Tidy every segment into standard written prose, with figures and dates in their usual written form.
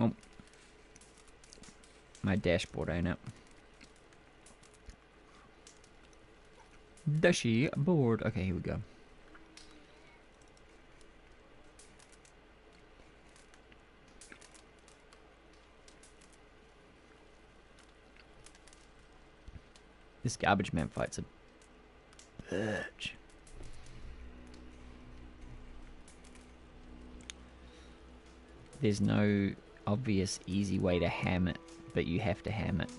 Oh. My dashboard ain't it. Dashboard. Okay, here we go. This garbage man fight's a bitch. There's no obvious easy way to ham it, but you have to ham it.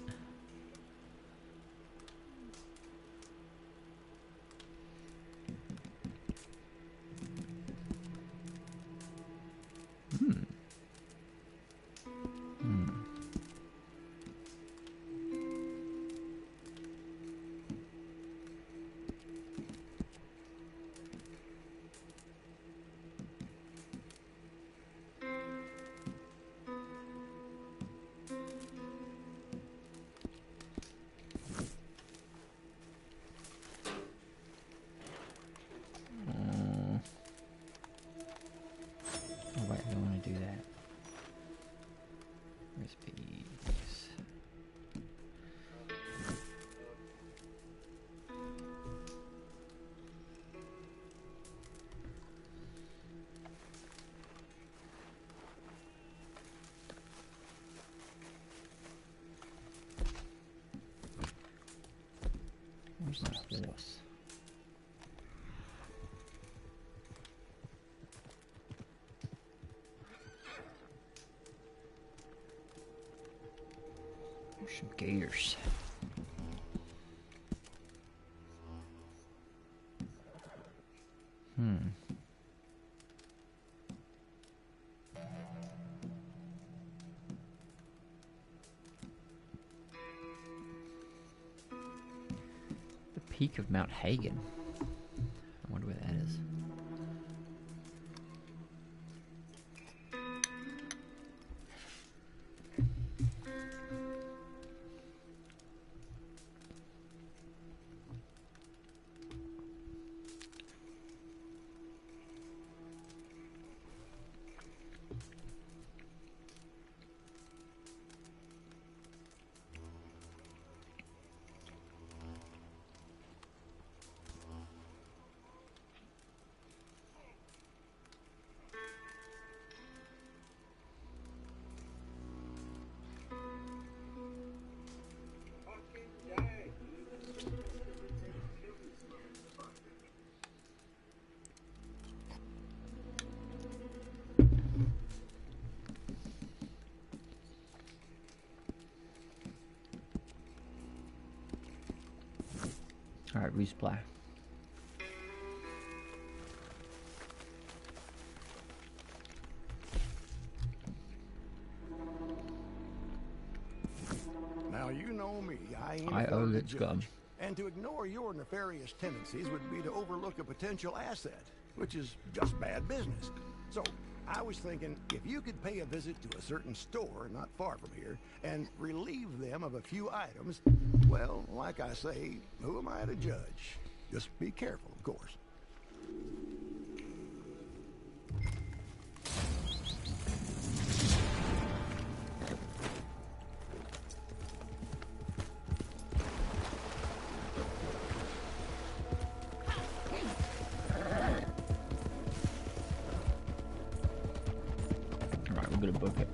Where's the horse? There's some gators. Peak of Mount Hagen. I wonder where that is. All right, resupply. Now you know me. I ain't I owe a the judge. And to ignore your nefarious tendencies would be to overlook a potential asset, which is just bad business. So I was thinking, if you could pay a visit to a certain store not far from here and relieve them of a few items, well, like I say, who am I to judge? Just be careful, of course. All right, we're gonna book it.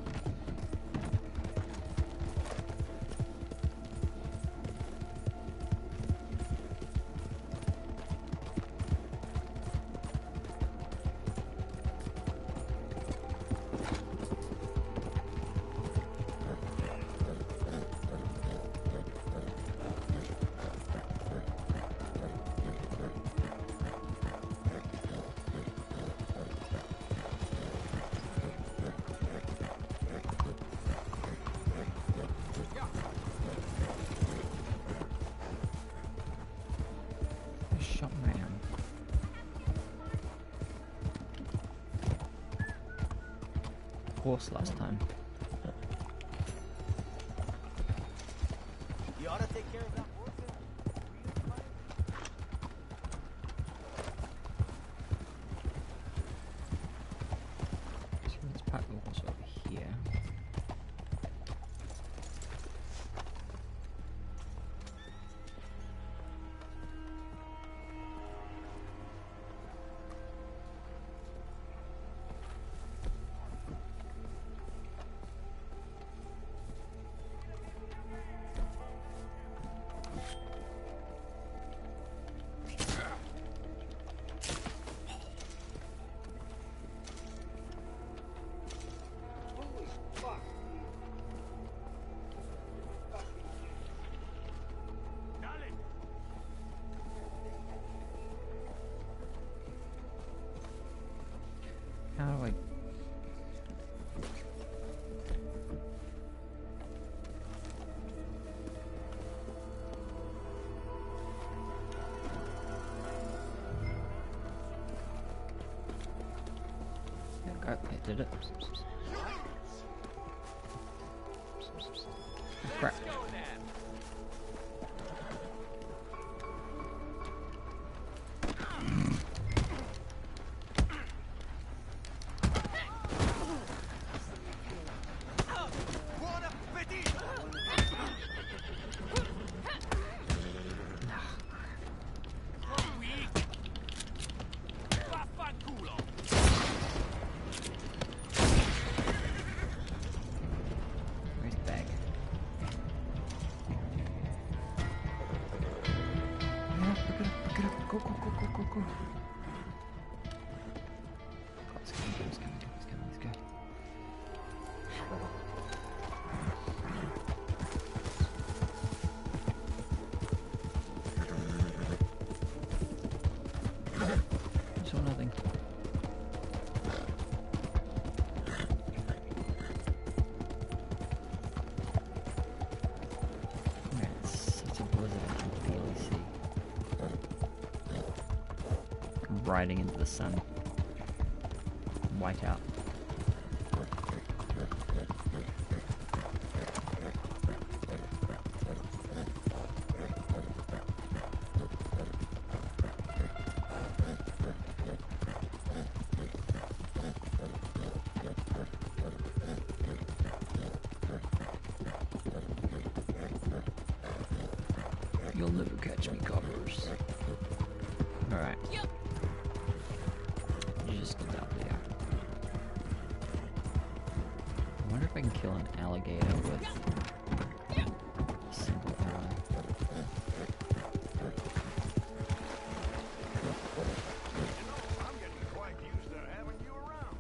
horse last time. You ought to take care of that horse. So let's park the horse over here. How do I... There we go, I did it. Crap. Where's the bag? Yeah, pick it up, go, go, go, go, go, go. Oh, it's coming, it's coming, it's coming, let's go. I saw nothing. Man, it's such a blizzard I can barely see. I'm riding into the sun. White out. You'll never catch me, coppers. Alright. You just stood out there. I wonder if I can kill an alligator with a single arrow. I'm getting quite used to having you around.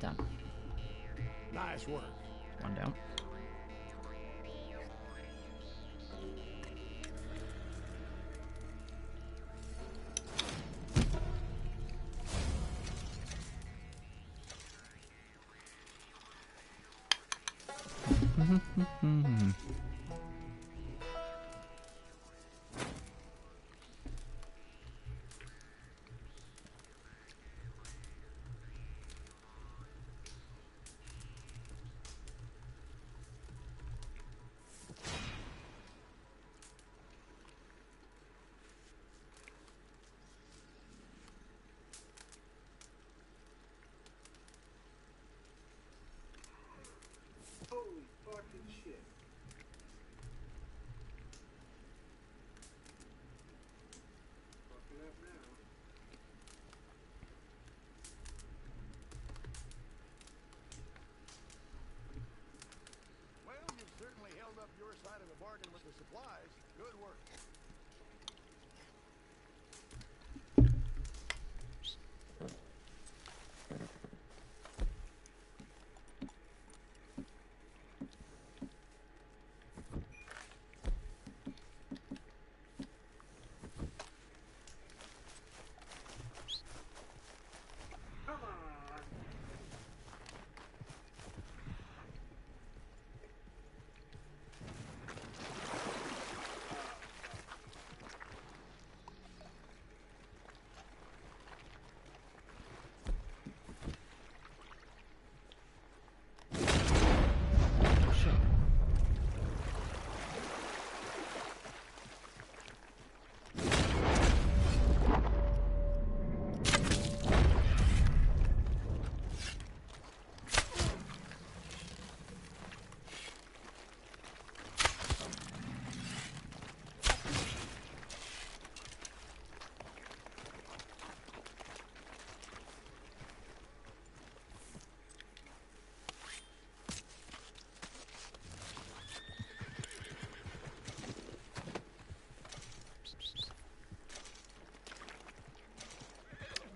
Done. Nice work. One down. Holy fucking shit.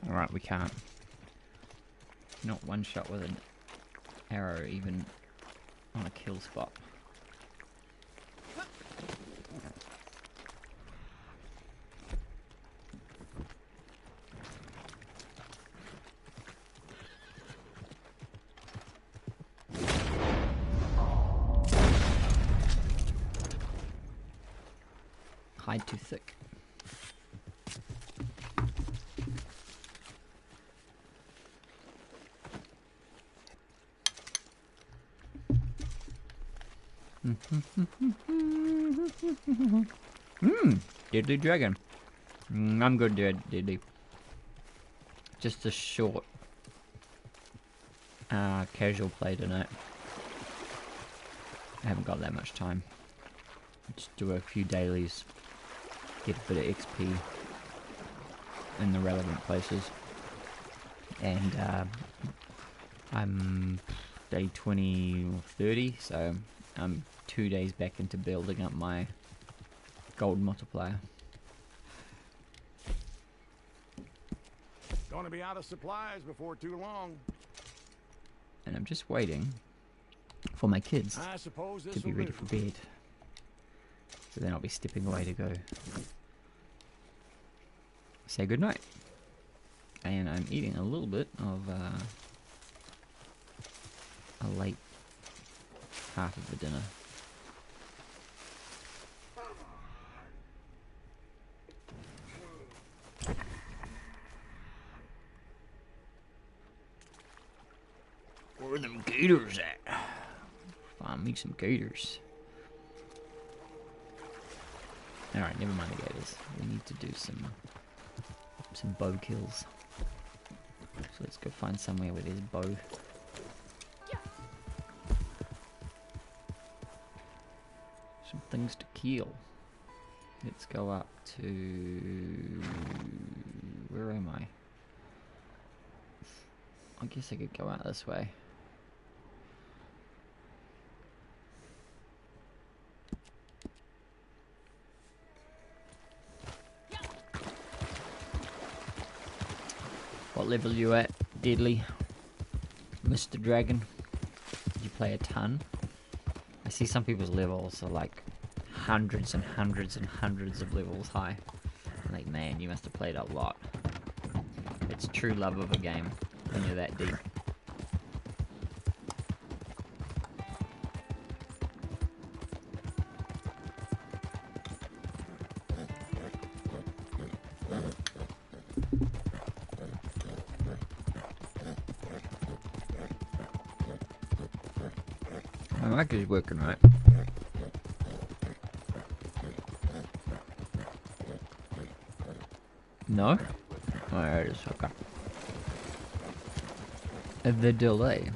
Alright, we can't. Not one shot with an arrow, even on a kill spot. Hide too thick. Deadly dragon. I'm good, Deadly. Just a short, casual play tonight. I haven't got that much time. Just do a few dailies, get a bit of XP in the relevant places, and I'm day 20 or 30, so I'm 2 days back into building up my gold multiplier. Gonna be out of supplies before too long. And I'm just waiting for my kids I suppose this to be will ready do. for bed. So then I'll be stepping away to go say goodnight. And I'm eating a little bit of a late half of the dinner. Where are them gators at? Find me some gators. Alright, never mind the gators. We need to do some bow kills. So let's go find somewhere where there's bow. Some things to kill. Let's go up to... Where am I? I guess I could go out this way. What level are you at, Deadly? Mr. Dragon? Did you play a ton? I see some people's levels are like hundreds and hundreds and hundreds of levels high. I'm like, man, you must have played a lot. It's true love of a game when you're that deep. My mic is working right. No? Oh, it is, okay. The delay.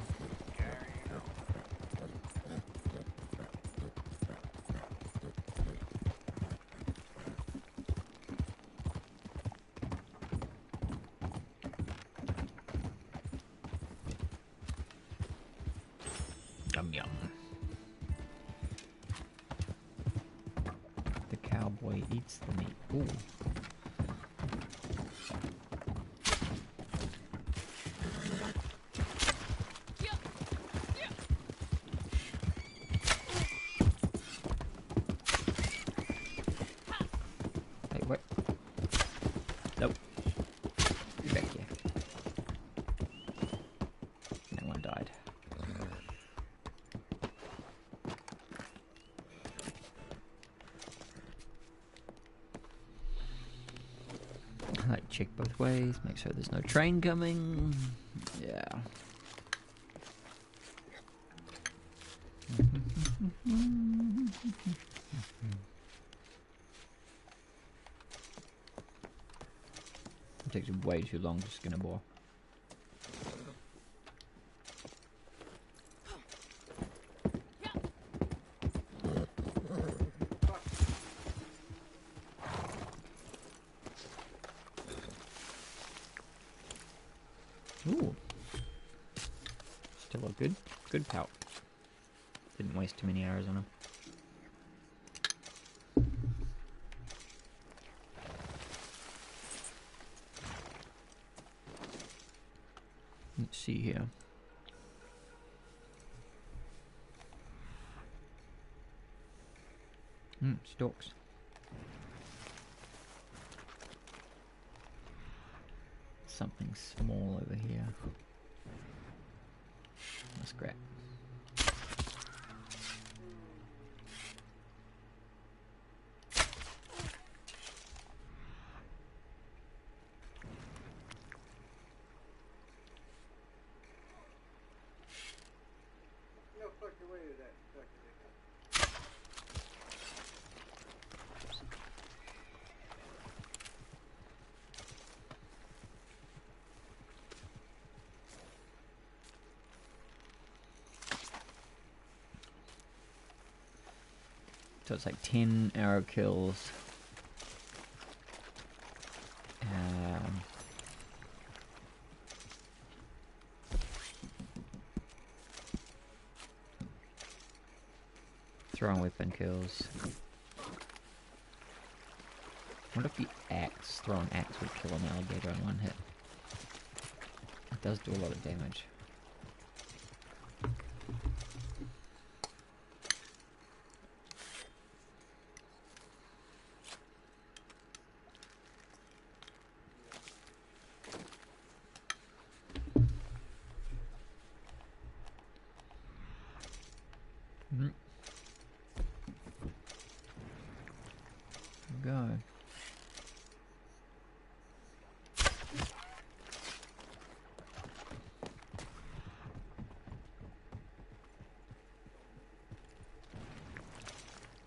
Yum yum. The cowboy eats the meat. Ooh. Hey, what? Nope. Get back here. That one died. I like check both ways, make sure there's no train coming. Yeah. It takes way too long to skin a boar. Ooh. Still a good pout. Didn't waste too many arrows on him. Let's see here. Stalks. Something small over here. That's great. So it's like 10 arrow kills. Throwing weapon kills. I wonder if the axe, throwing axe would kill an alligator in one hit. It does do a lot of damage. Go.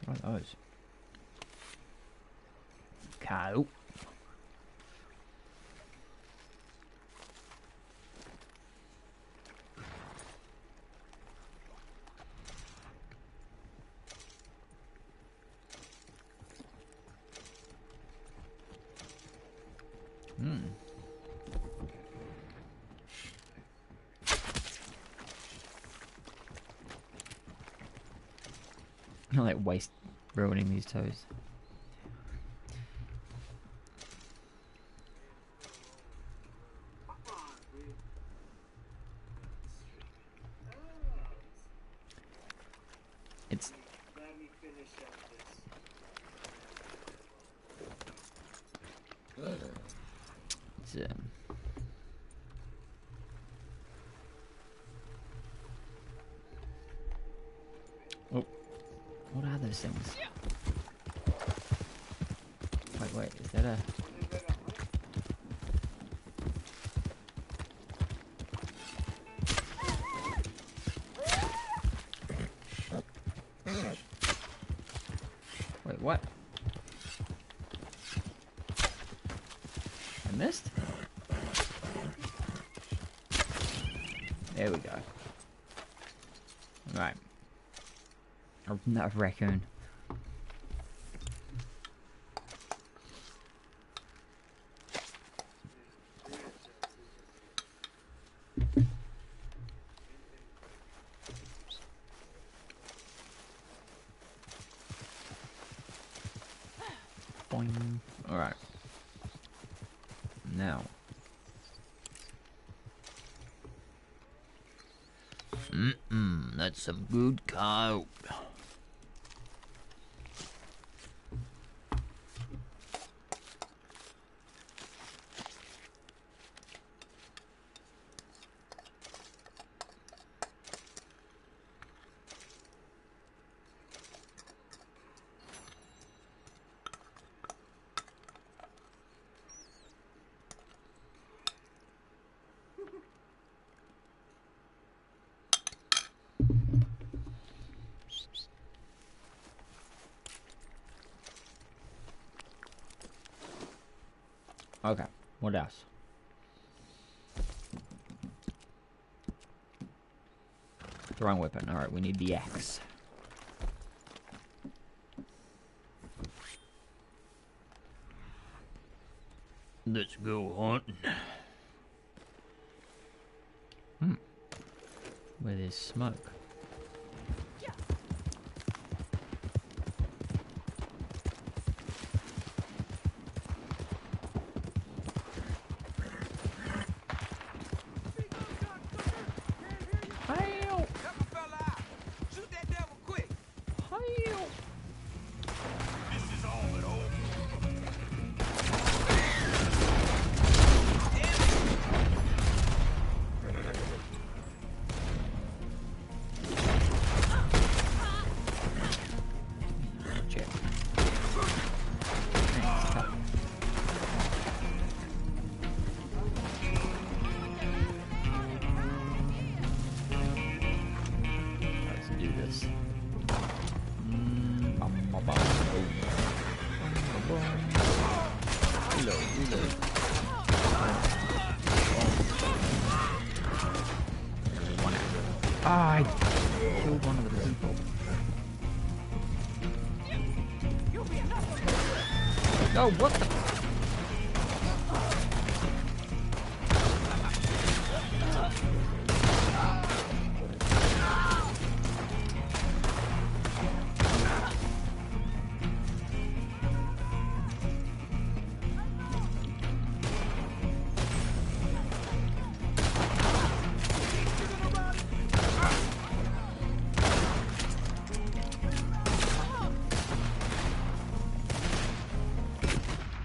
What are those? Cow. I like waste ruining these toes. It's oh, what are those things? Wait, is that a... Wait, what? I missed? There we go. Right. Oh, not a raccoon. Boing. Alright. Now. That's some good cow. Okay, what else? Throwing weapon. Alright, we need the axe. Let's go hunting. Where there's smoke. Reload, reload. One out. Ah, I killed one of the people. Oh, what the?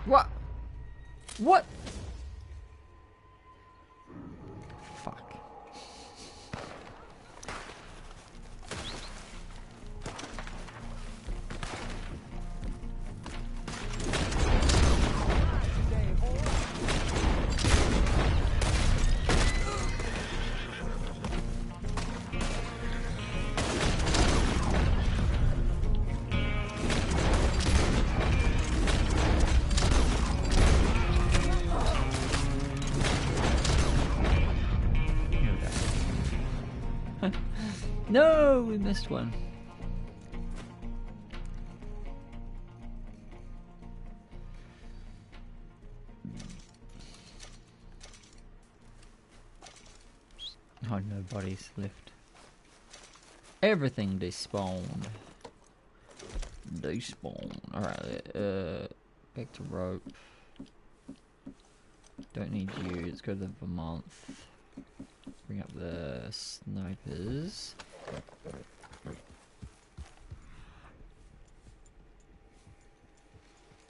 What? What? Fuck. No, we missed one. Oh, no bodies left. Everything despawned. Despawn. Alright, back to rope. Don't need you. Let's go to the Vermont. Bring up the snipers.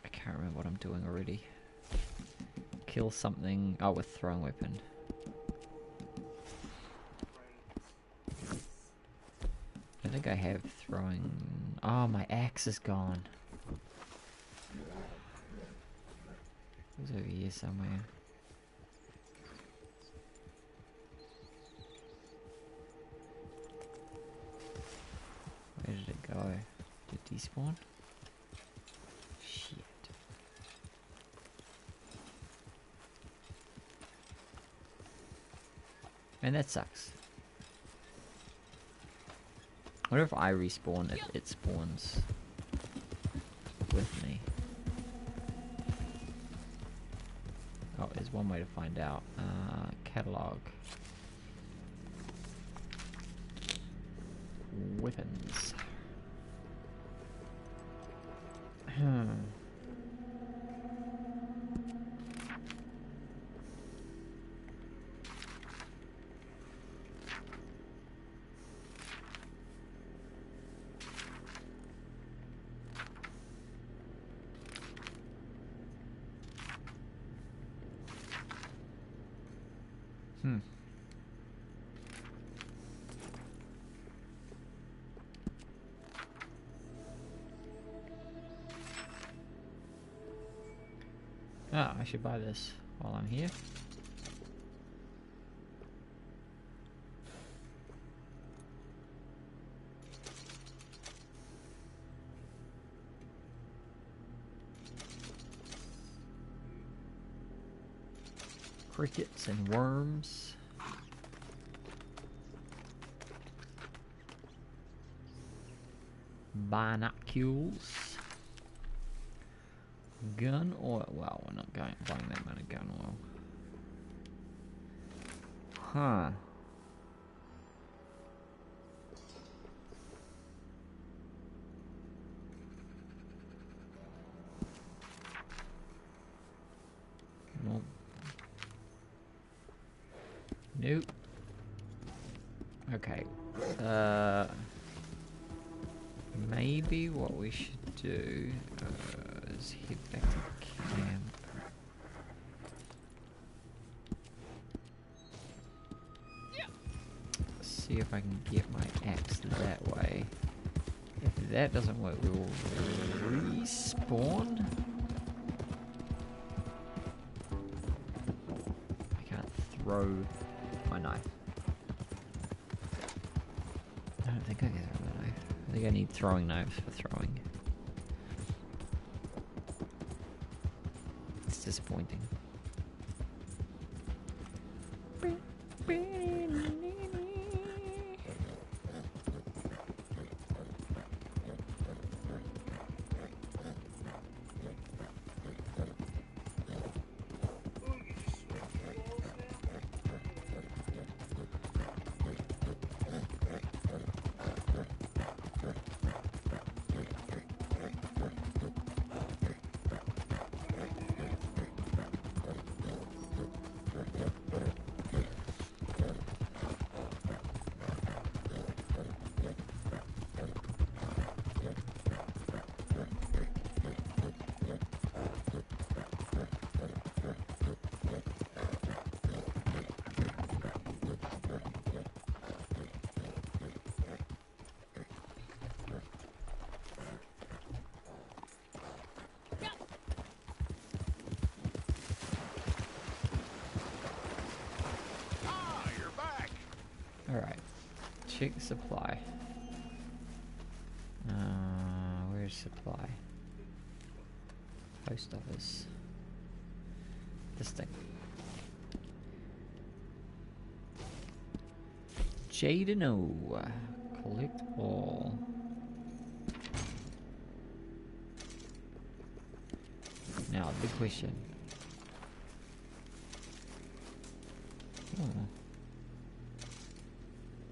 I can't remember what I'm doing already. Kill something. Oh, with throwing weapon. I think I have throwing. Oh, my axe is gone. It was over here somewhere. Where did it go? Did it despawn? Shit. And that sucks. What if I respawn if it spawns with me? Oh, there's one way to find out. Catalog. Weapons. Oh, I should buy this while I'm here. Crickets and worms. Binoculars. Gun oil. Well, we're not buying that amount of gun oil. Huh. Nope. Nope. Okay. Maybe what we should do is head back to camp. See if I can get my axe that way. If that doesn't work, we will respawn. I can't throw my knife. I don't think I can throw my knife. I think I need throwing knives for throwing. That's disappointing. Alright, check supply. Where's supply? Post office. This thing. Jadeno. Collect all. Now, big question.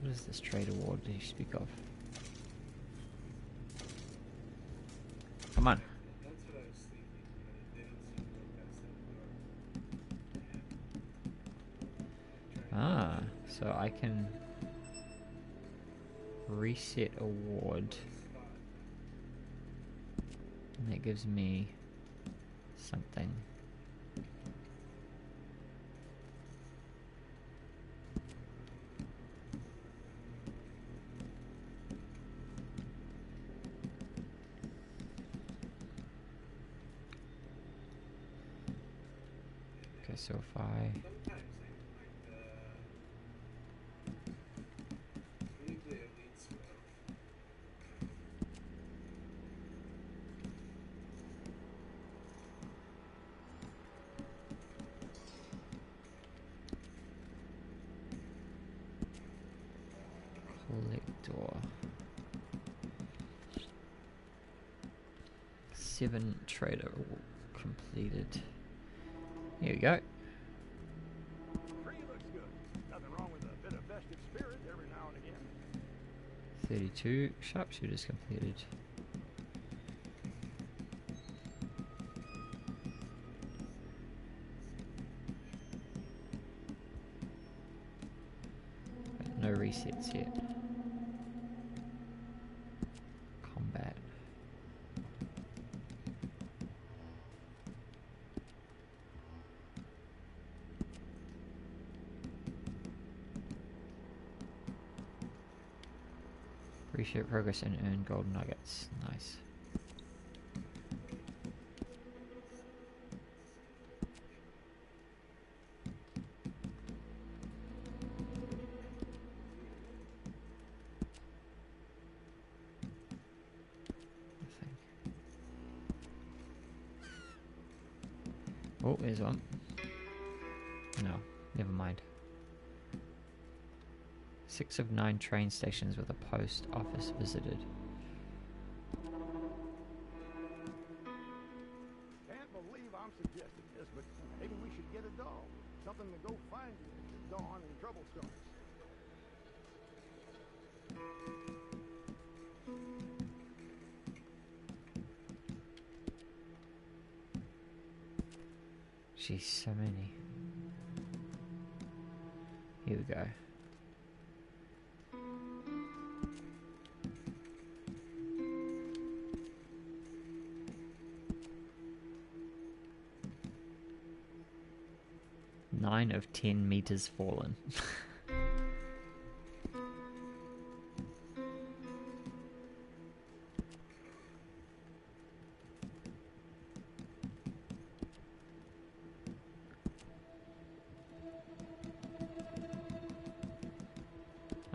What is this trade award that you speak of? Come on. Ah, so I can reset award. And that gives me something. Okay, so if I collector 7 trader completed. Here we go. Tree looks good. Nothing wrong with a bit of festive spirit every now and again. 32 sharpshooters completed. No resets yet. Combat. Appreciate progress and earn gold nuggets. Nice. Oh, there's one. No, never mind. 6 of 9 train stations with a post office visited. Can't believe I'm suggesting this, but maybe we should get a dog. Something to go find you at dawn and trouble starts. Jeez, so many. Here we go. Nine of 10 meters fallen.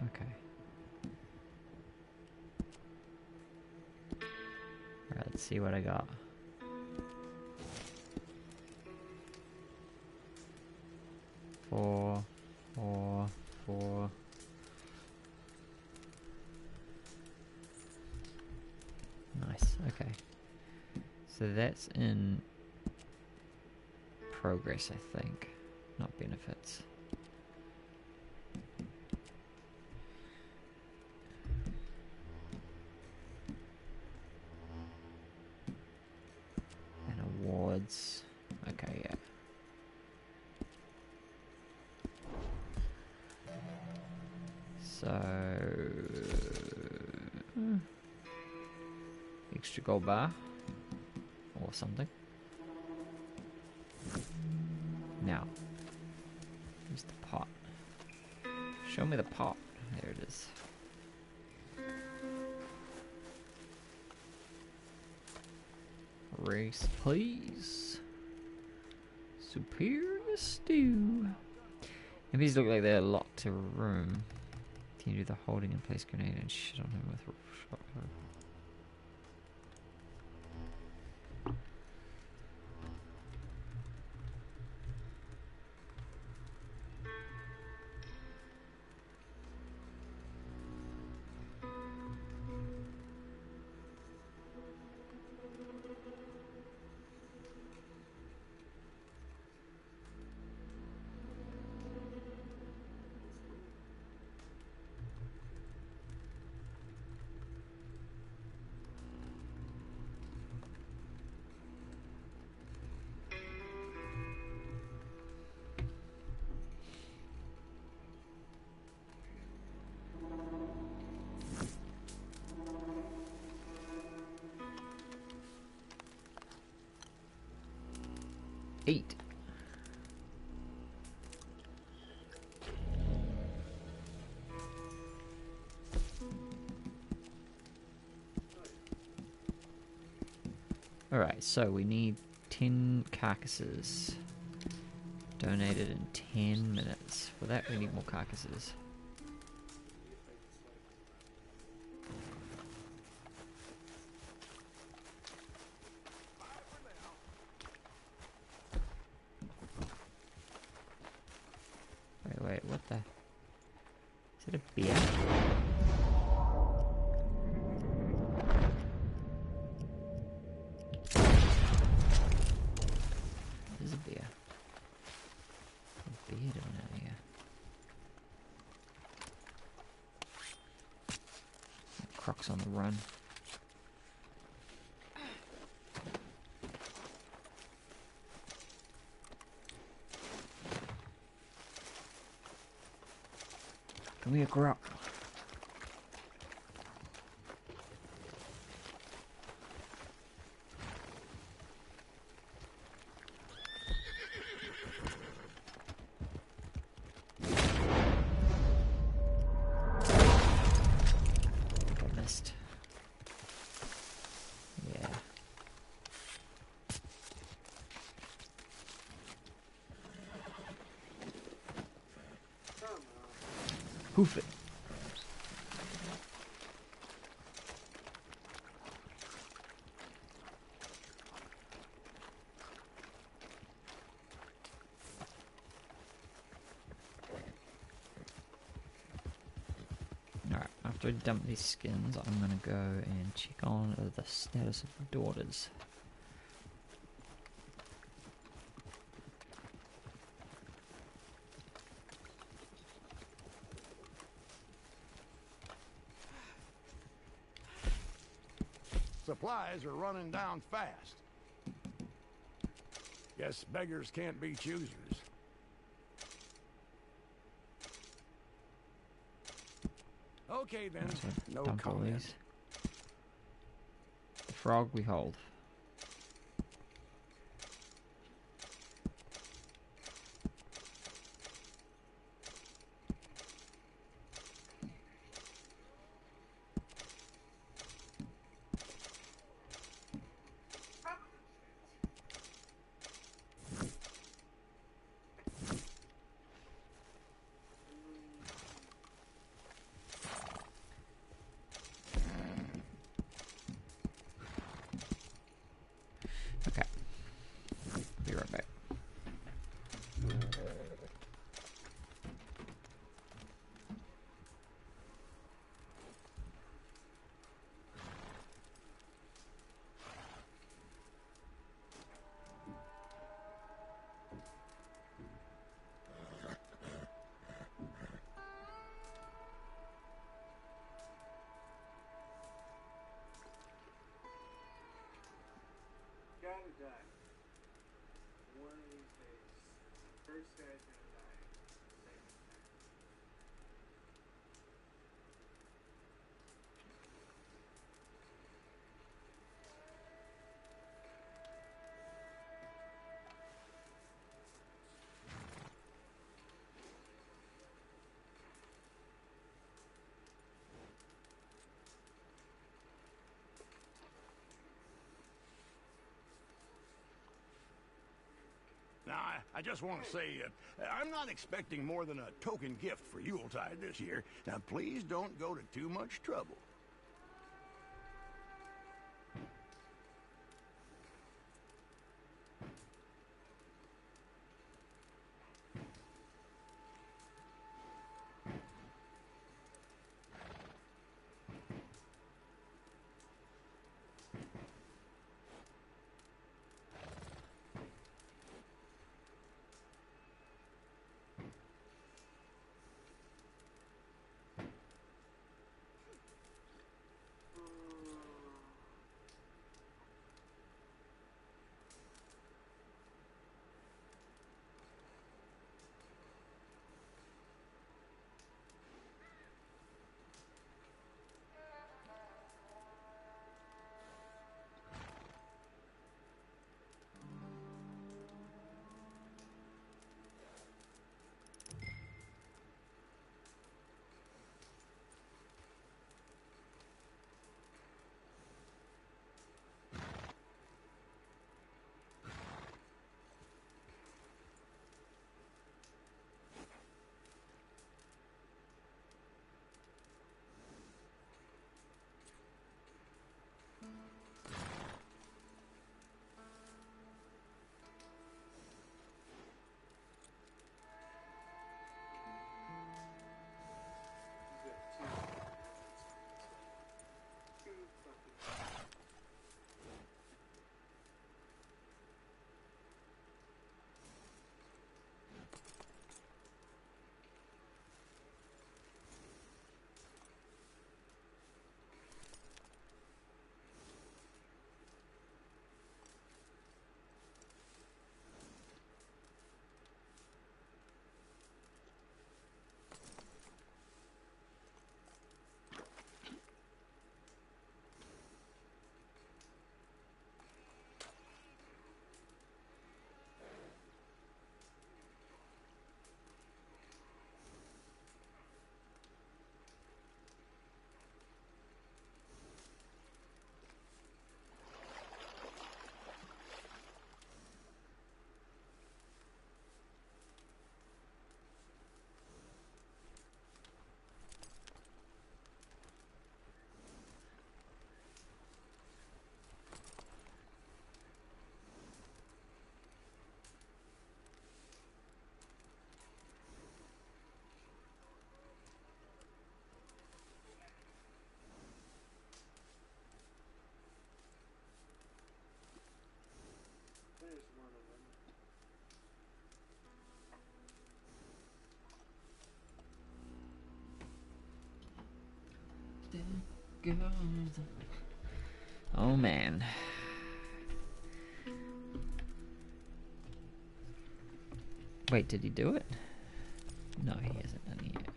Okay. Alright, let's see what I got. 4, 4, 4. Nice, okay. So that's in progress, I think, not benefits. And awards. Okay, yeah. So extra gold bar or something. Now, here's the pot. Show me the pot. There it is. Race, please. Superior stew. If these look like they're locked to a room, can you do the holding in place grenade and shit on him with shotgun? Eight. Alright, so we need 10 carcasses donated in 10 minutes. For that, we need more carcasses. Wait, what the? Is it a beer? It is a beer. What's a beer doing out here? Crocs on the run. Come here, Croc. I missed. Yeah. Hoof it. Alright, after I dump these skins, I'm gonna go and check on the status of the daughters. Supplies are running down fast. Guess beggars can't be choosers. Okay then, So no dump all comment. these. The frog we hold. Now, I just want to say, I'm not expecting more than a token gift for Yuletide this year. Now, please don't go to too much trouble. Oh man. Wait, did he do it? No, he hasn't done it yet.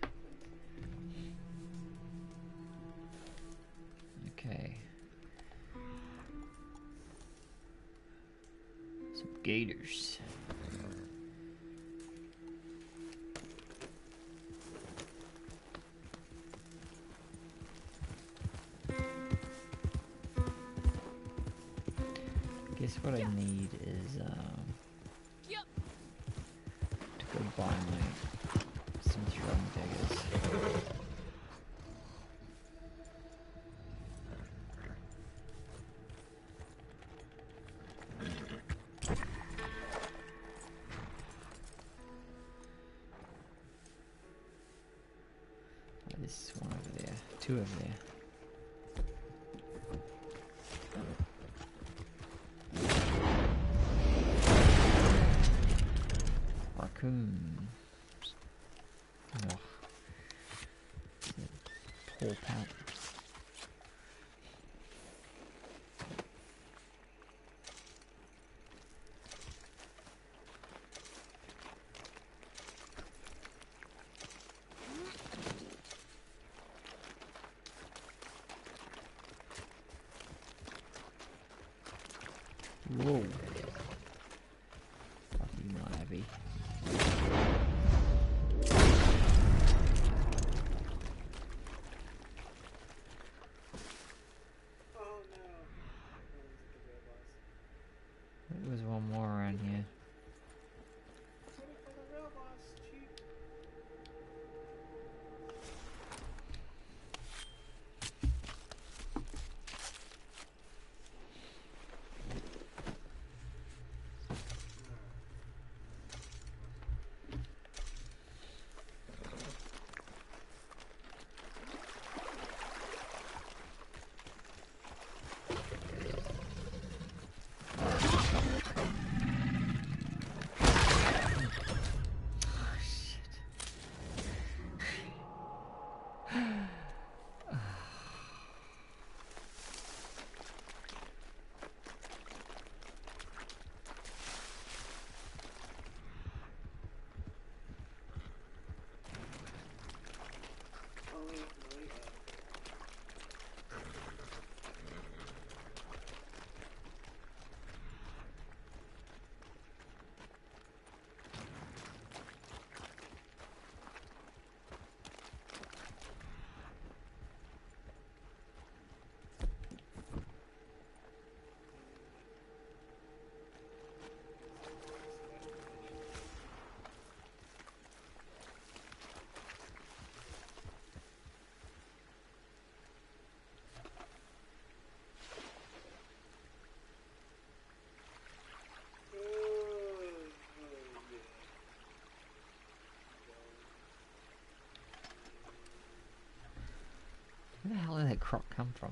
Okay. Some gators. Guess what I need is to go buy some throwing daggers. This one over there, two over there. Raccoons. Ugh. Poor pet. Whoa. Fucking not heavy. There was one more around here. that croc come from?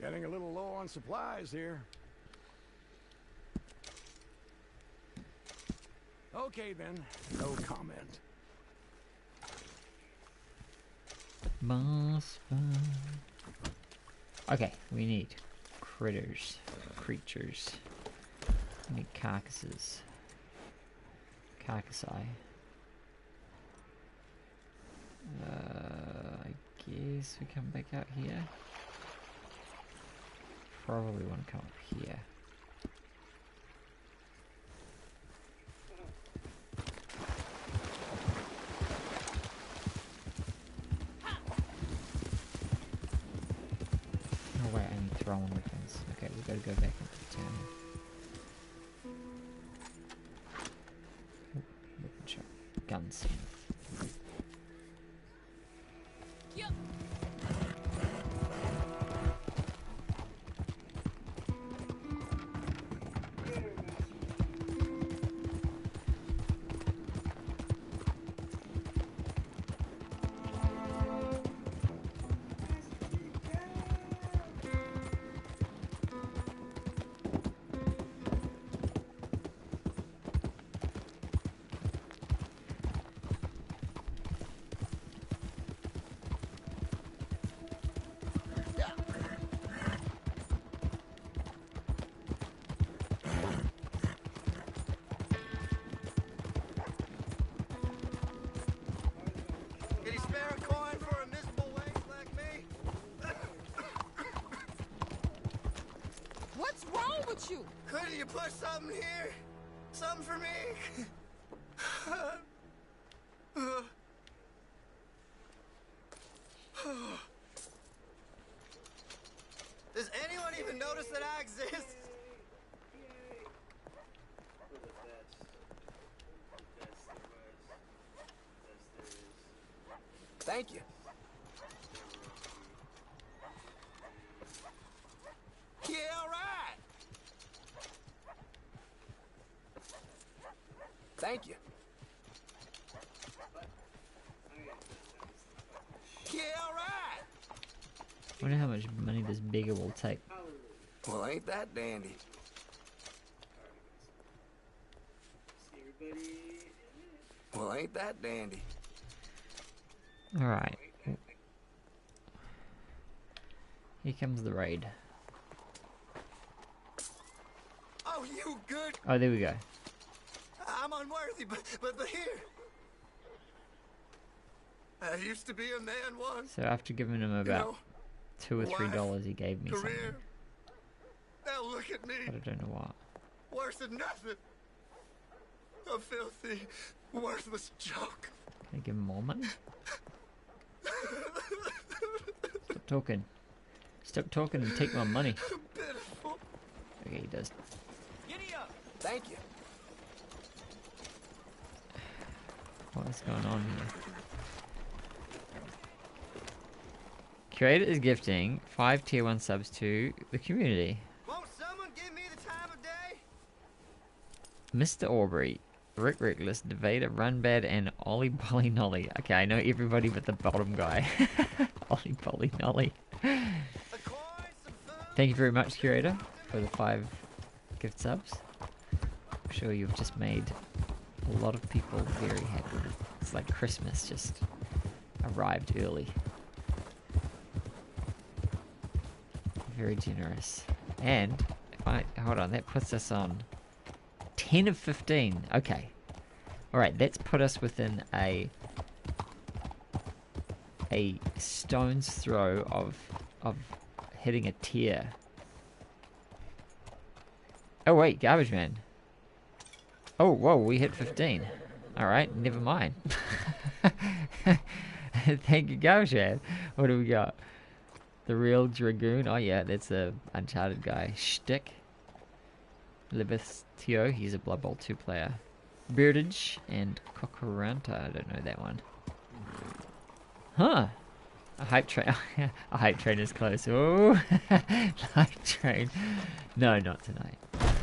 Getting a little low on supplies here. Okay then, no comment. Boss fight. Okay, we need creatures. We need carcasses. Carcassi. I guess we come back out here. Probably want to come up here. Oh wait, I need throwing weapons. Okay, we gotta go back into town. Oh, weapon shop. Gunsmith. Can you spare a coin for a miserable waste like me? What's wrong with you? Couldn't you put something here? Something for me? Does anyone even notice that I exist? Thank you. Yeah, all right. Thank you. Yeah, all right. I wonder how much money this beggar will take. Well, ain't that dandy? Well, ain't that dandy? Alright. Here comes the raid. Oh, you good? Oh, there we go. I'm unworthy, but here. I used to be a man once. So after giving him about $2 or $3, he gave me something. Career. Now look at me. But I don't know what. Worse than nothing. A filthy, worthless joke. Can I give him more money? Stop talking. Stop talking and take my money. Pitiful. Okay, he does. Giddy up. Thank you. What is going on here? Creator is gifting 5 tier 1 subs to the community. Won't someone give me the time of day? Mr. Aubrey, Rick Reckless, Devader, Runbad, and Ollie Bolly Nolly. Okay, I know everybody but the bottom guy. Ollie Bolly Nolly. A coin, some food. Thank you very much, Curator, for the 5 gift subs. I'm sure you've just made a lot of people very happy. It's like Christmas just arrived early. Very generous. And if I hold on, that puts us on 10 of 15. Okay. Alright, that's put us within a stone's throw of hitting a tier. Oh wait, Garbage Man. Oh, whoa, we hit 15. Alright, never mind. Thank you, Garbage Man. What do we got? The real Dragoon. Oh yeah, that's a Uncharted guy. Shtick. Libethio, he's a Blood Bowl 2 player. Beardage and Kokoranta, I don't know that one. Huh. A hype train. A hype train is close. Oh, hype train. No, not tonight.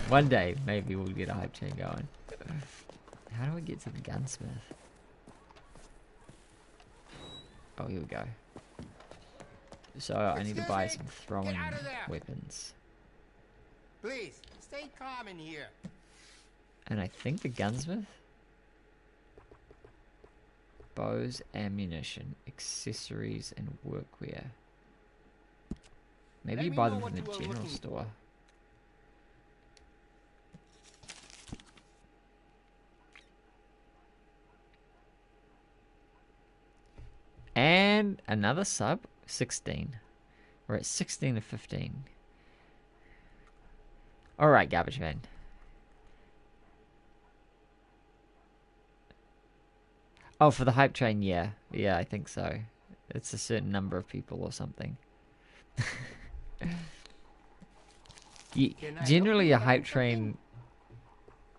One day, maybe we'll get a hype train going. How do I get to the gunsmith? Oh, here we go. So I need to buy some throwing weapons. Please, stay calm in here. And I think the gunsmith? Bows, ammunition, accessories, and workwear. Maybe you buy them from the general store. And another sub, 16. We're at 16 to 15. Alright, Garbage Man. Oh, for the hype train, yeah. Yeah, I think so. It's a certain number of people or something. Generally, a hype train...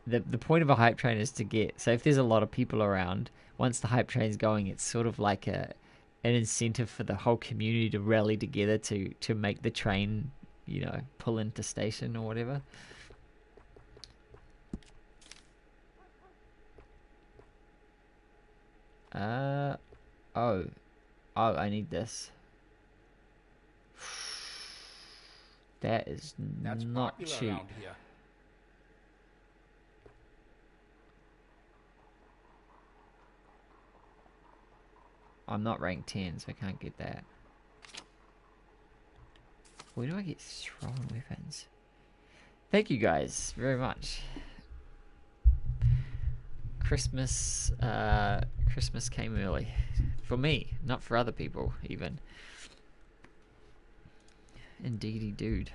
The point of a hype train is to get... So if there's a lot of people around, once the hype train's going, it's sort of like an incentive for the whole community to rally together to make the train, you know, pull into station or whatever. Oh, I need this. That is not cheap. I'm not ranked 10, so I can't get that. Where do I get strong weapons? Thank you guys very much. Christmas came early. For me, not for other people, even. Indeedy dude.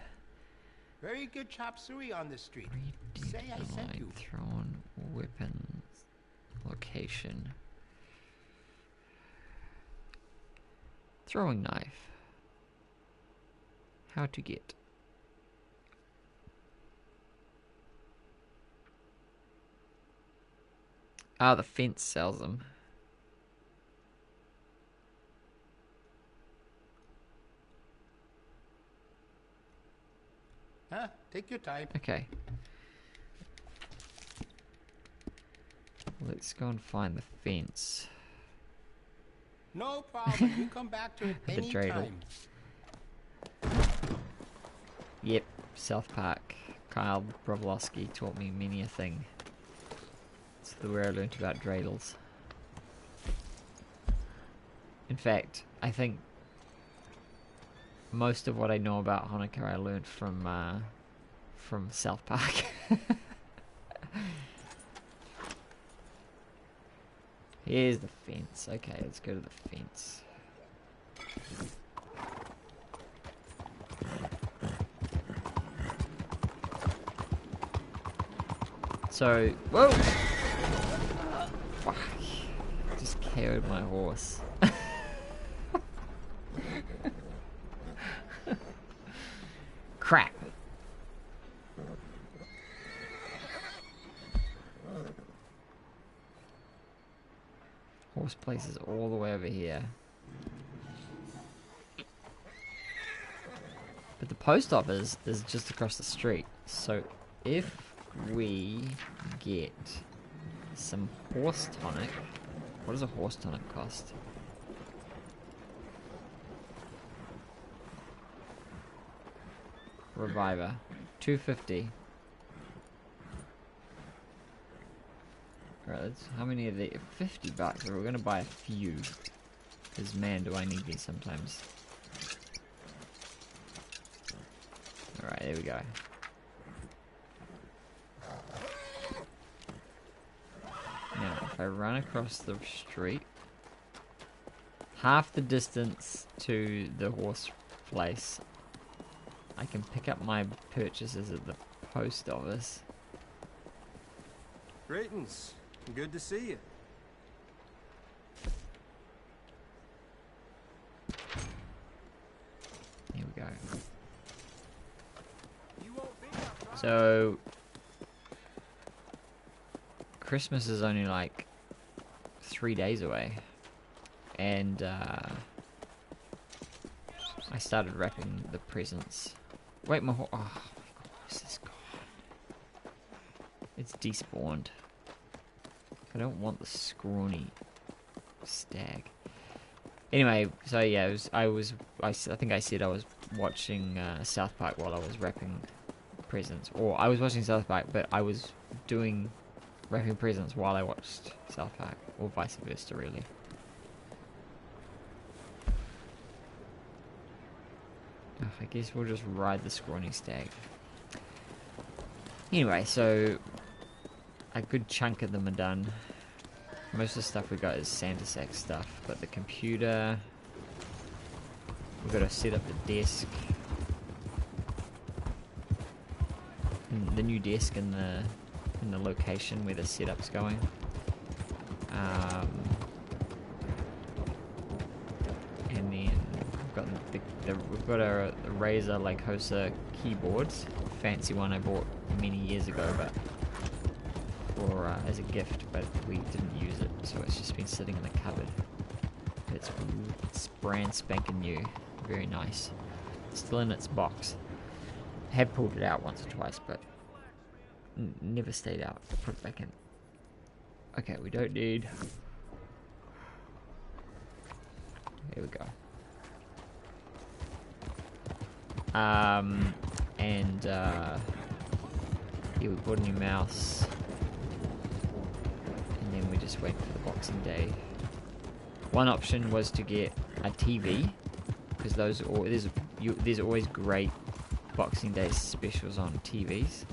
Very good chop suey on the street. Say I sent you. Thrown weapons. Location. Throwing knife. How to get. Ah, the fence sells them. Huh? Take your time. Okay. Let's go and find the fence. No problem. You come back to it anytime. Yep, South Park. Kyle Brovlowski taught me many a thing. It's where I learned about dreidels. In fact, I think most of what I know about Hanukkah I learned from South Park. Here's the fence. Okay, let's go to the fence. So, whoa! Fuck. Just KO'd my horse. Crap. Horse place is all the way over here. But the post office is just across the street. So if we get some horse tonic, what does a horse tonic cost? Reviver, 250. Alright, let's, how many of the 50 bucks? We're gonna buy a few. Because man, do I need these sometimes. Alright, there we go. Now, if I run across the street, half the distance to the horse place, I can pick up my purchases at the post office. Greetings. Good to see you. go. So Christmas is only like 3 days away, and I started wrapping the presents. Wait, my oh my horse is gone. It's despawned. I don't want the scrawny stag. Anyway, so yeah, I think I said I was watching South Park while I was wrapping presents, or I was watching South Park, but I was doing wrapping presents while I watched South Park, or vice versa, really. I guess we'll just ride the scrawny stag. Anyway, so a good chunk of them are done. Most of the stuff we got is Santa Sack stuff, but the computer, we've got to set up the desk, and the new desk in the location where the setup's going. And then we've got a Razer Lycosa keyboards, fancy one I bought many years ago, but for as a gift, but we didn't use it, so it's just been sitting in the cupboard. It's brand spanking new, very nice. Still in its box. Have pulled it out once or twice, but never stayed out. Put it back in. Okay, we don't need. Here we go. Here we bought a new mouse, and then we just wait for the Boxing Day. One option was to get a TV, because there's always great Boxing Day specials on TVs,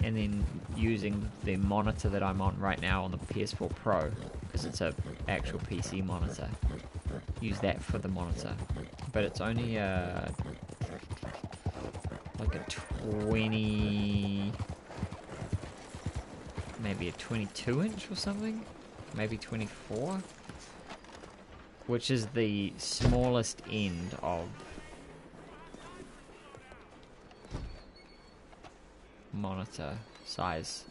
and then using the monitor that I'm on right now on the PS4 Pro, because it's a actual PC monitor. Use that for the monitor, but it's only like a 20, maybe a 22 inch or something, maybe 24, which is the smallest end of monitor size,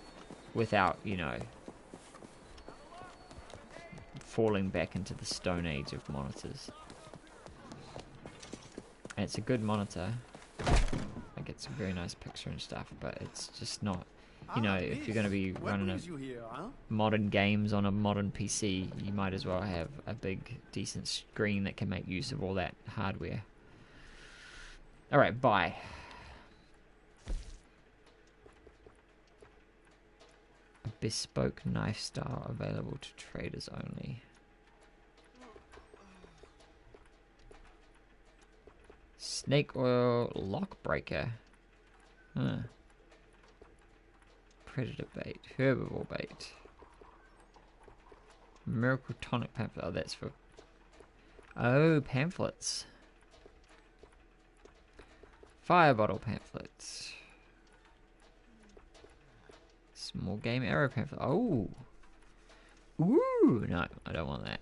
without, you know, falling back into the Stone Age of monitors. And it's a good monitor. Like, it's a very nice picture and stuff, but it's just not, you know, if you're going to be running modern games on a modern PC, you might as well have a big, decent screen that can make use of all that hardware. Alright, bye. A bespoke knife style available to traders only. Snake oil lock breaker. Huh. Predator bait. Herbivore bait. Miracle tonic pamphlet. Oh, that's for... Oh, pamphlets. Fire bottle pamphlets. Small game arrow pamphlet. Oh. Ooh. No, I don't want that.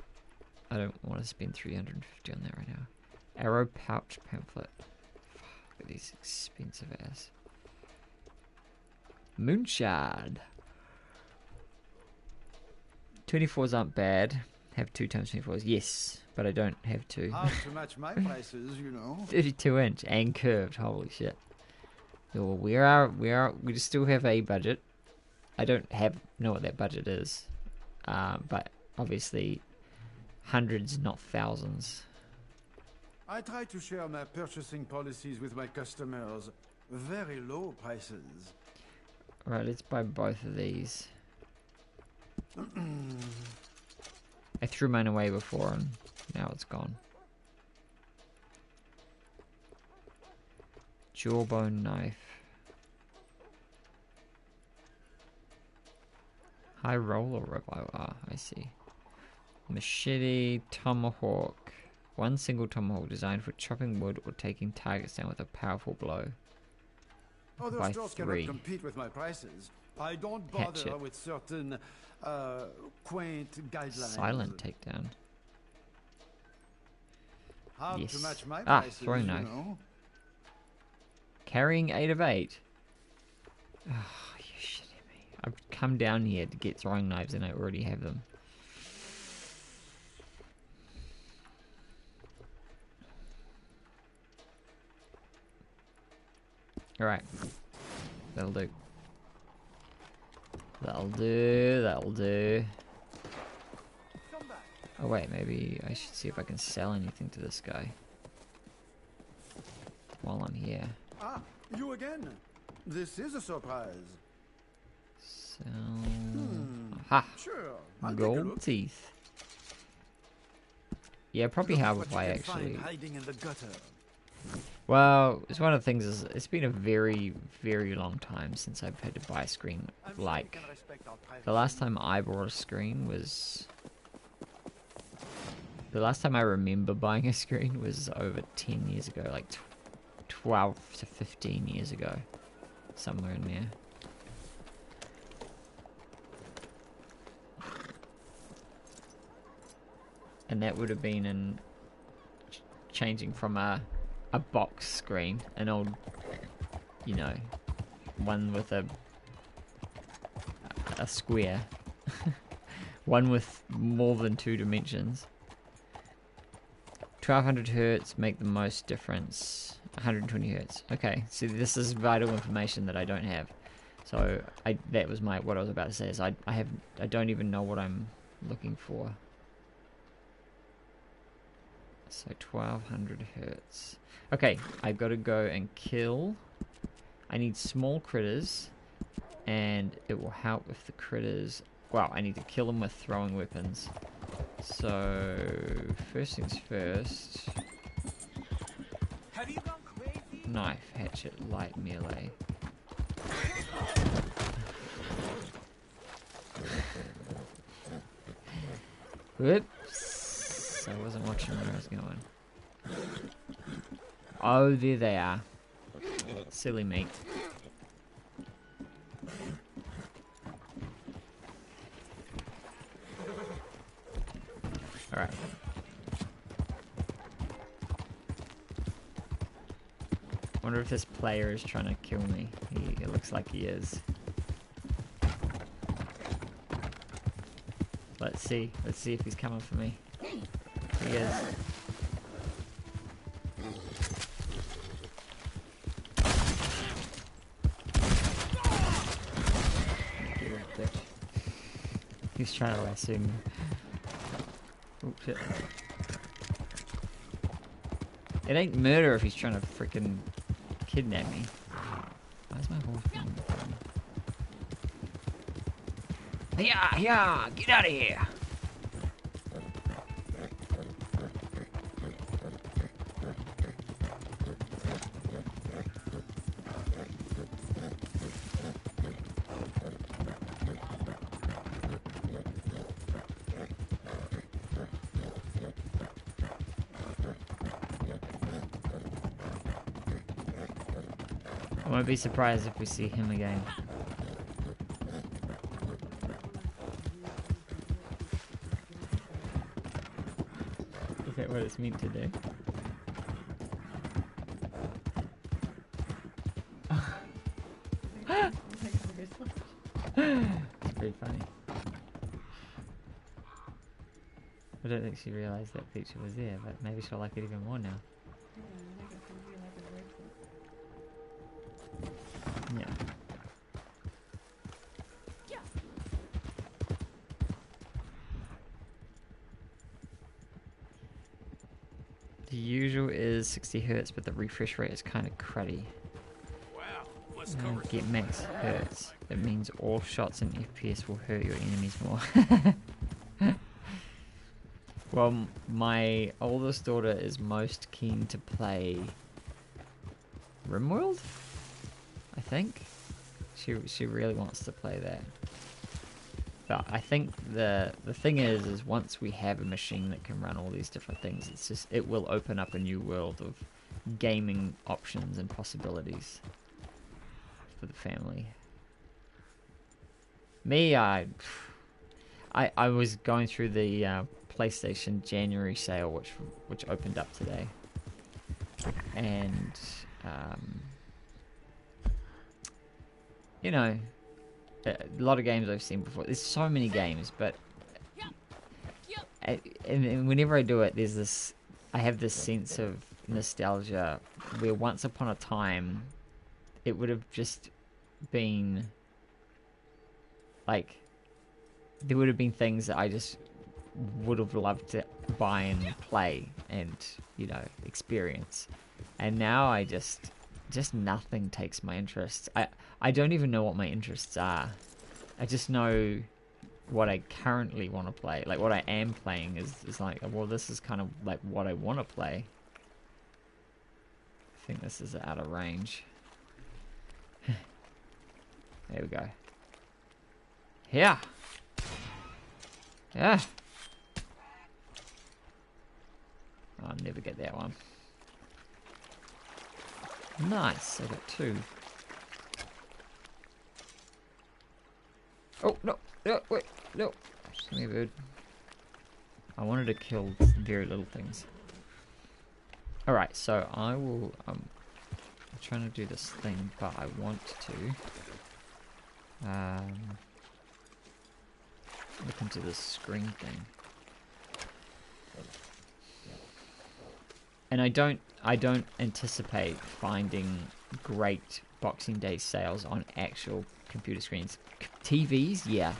I don't want to spend 350 on that right now. Arrow pouch pamphlet. Look at these expensive ass. Moonshard. 24s aren't bad. Have 2 times 24s. Yes, but I don't have 2. Hard to match my prices, you know. 32 inch and curved. Holy shit. So we just still have a budget. I don't know what that budget is. But obviously hundreds, not thousands. I try to share my purchasing policies with my customers. Very low prices. Right, let's buy both of these. I threw mine away before and now it's gone. Jawbone knife. High roller revival. Ah, I see. Machete, tomahawk. One single tomahawk designed for chopping wood or taking targets down with a powerful blow. Other By stores 3. cannot compete with my prices. I don't bother Hatchet. with certain quaint guidelines. Silent takedown. Hard Yes. to match my Ah, prices, throwing you knife. know. carrying 8 of 8. Oh, you shitting me. I've come down here to get throwing knives and I already have them. Alright. That'll do. That'll do, that'll do. Oh wait, maybe I should see if I can sell anything to this guy while I'm here. Ah, you again? This is a surprise. Sell... Ha! Sure, I'll take a Gold look. teeth. Yeah, probably Look have what if you I can find actually... hiding in the gutter. Well, it's one of the things is it's been a very, very long time since I've had to buy a screen. I'm sure you Like, can respect our privacy. the last time I bought a screen was... The last time I remember buying a screen was over 10 years ago, like 12 to 15 years ago. Somewhere in there. And that would have been in changing from a box screen, an old, you know, one with a square, one with more than 2 dimensions. 1200 hertz make the most difference. 120 hertz. Okay, see, this is vital information that I don't have. So that was what I was about to say. Is I don't even know what I'm looking for. So 1200 hertz. Okay, I've got to go and kill. I need small critters, and it will help if the critters... Well, I need to kill them with throwing weapons. So, first things first. Have you gone crazy? Knife, hatchet, light, melee. Whoops. I wasn't watching where I was going. Oh, there they are. Silly meat. Alright. Wonder if this player is trying to kill me. It looks like he is. Let's see. Let's see if he's coming for me. He is. Get wrecked, bitch. He's trying to lasso me. Oh shit. It ain't murder if he's trying to freaking kidnap me. Why's my horse being... Yeah, yeah, get out of here! I won't be surprised if we see him again. Is that what it's meant to do? It's pretty funny. I don't think she realised that feature was there, but maybe she'll like it even more now. Yeah. The usual is 60 hertz, but the refresh rate is kind of cruddy. Get max hertz. It means all shots in FPS will hurt your enemies more. Well, my oldest daughter is most keen to play RimWorld, I think. She really wants to play that. But I think the thing is once we have a machine that can run all these different things, it will open up a new world of gaming options and possibilities for the family. Me, I was going through the PlayStation January sale, which opened up today, and you know, a lot of games I've seen before. There's so many games, but and whenever I do it, there's this. I have this sense of nostalgia where once upon a time, it would have just been like there would have been things that I just would have loved to buy and play and, you know, experience. And now I just nothing takes my interests. I don't even know what my interests are. I just know what I currently want to play. Like, what I am playing is like, well, this is kind of like what I want to play. I think this is out of range. There we go. Yeah. Yeah. I'll never get that one. Nice, I got 2. Oh, no, no, wait, no. Come here, bird. I wanted to kill very little things. Alright, so I will, I'm trying to do this thing, but I want to, look into this screen thing. And I don't anticipate finding great Boxing Day sales on actual computer screens. TVs, yeah,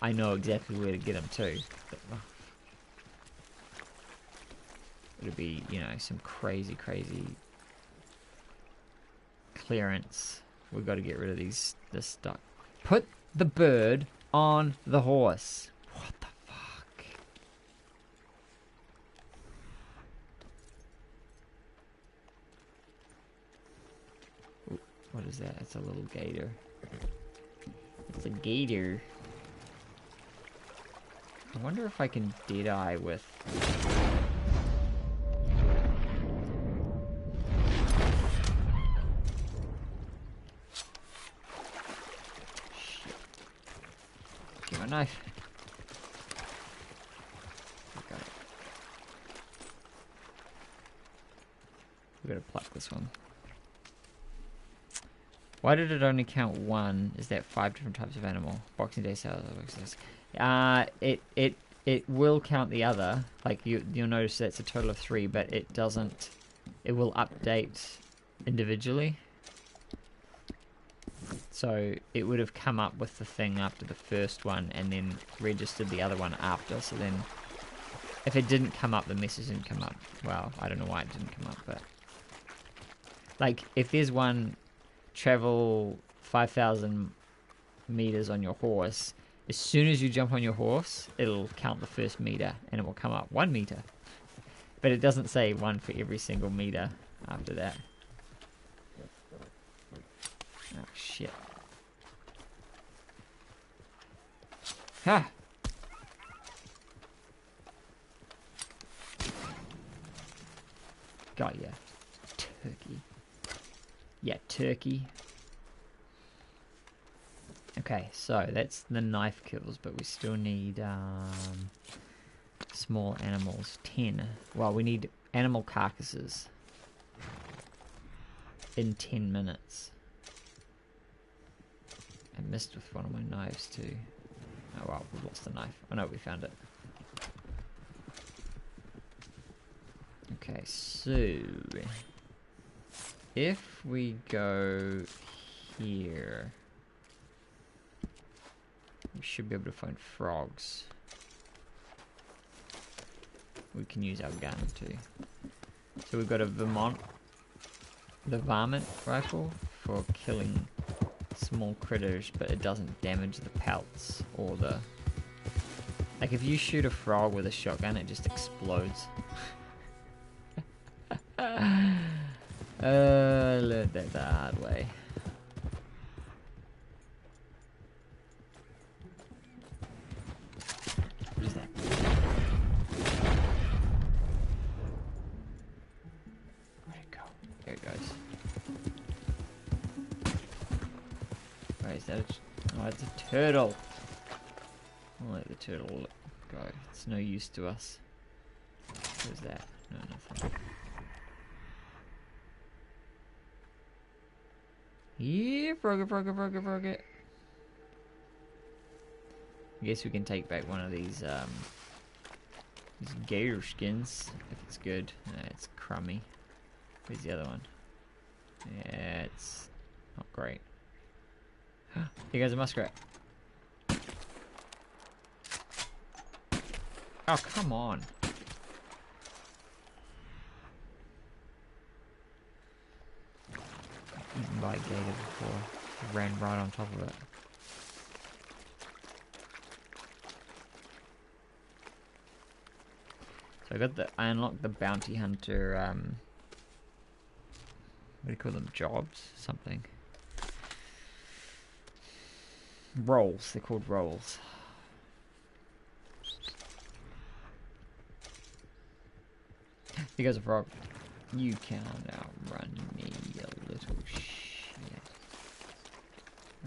I know exactly where to get them too. But, it'll be, you know, some crazy clearance. We've got to get rid of this stuff. Put the bird on the horse. What the fuck? Ooh, what is that? It's a little gator. It's a gator. I wonder if I can Deadeye with... Get my knife. Okay. We gotta pluck this one. Why did it only count 1? Is that 5 different types of animal? Boxing Day sales. It will count the other. Like you'll notice that's a total of 3, but it doesn't. It will update individually. So it would have come up with the thing after the first one and then registered the other one after. So then, if it didn't come up, the message didn't come up. Well, I don't know why it didn't come up, but like if there's one. Travel 5,000 meters on your horse. As soon as you jump on your horse, it'll count the first meter and it will come up 1 meter. But it doesn't say 1 for every single meter after that. Oh shit. Ha! Got ya. Turkey. Yeah, turkey. Okay, so that's the knife kills, but we still need small animals. 10. Well, we need animal carcasses in 10 minutes. I missed with one of my knives too. Oh well, we lost the knife. Oh no, we found it. Okay, so if we go here, we should be able to find frogs. We can use our gun too. So we've got a the varmint rifle for killing small critters, but it doesn't damage the pelts or the... Like if you shoot a frog with a shotgun, it just explodes. Learned that the hard way. What is that? Where'd it go? There it goes. Wait, is that a... Oh, it's a turtle. I'll let the turtle go. It's no use to us. What is that? No, nothing. Yeah, frog it. I guess we can take back one of these gator skins if it's good. No, it's crummy. Where's the other one? Yeah, it's not great. Here goes a muskrat. Oh, come on. Eaten by a gator before. Ran right on top of it. So I unlocked the bounty hunter, what do you call them? Jobs? Something. Roles. They're called roles. Here goes a frog. You cannot outrun me, you little shit.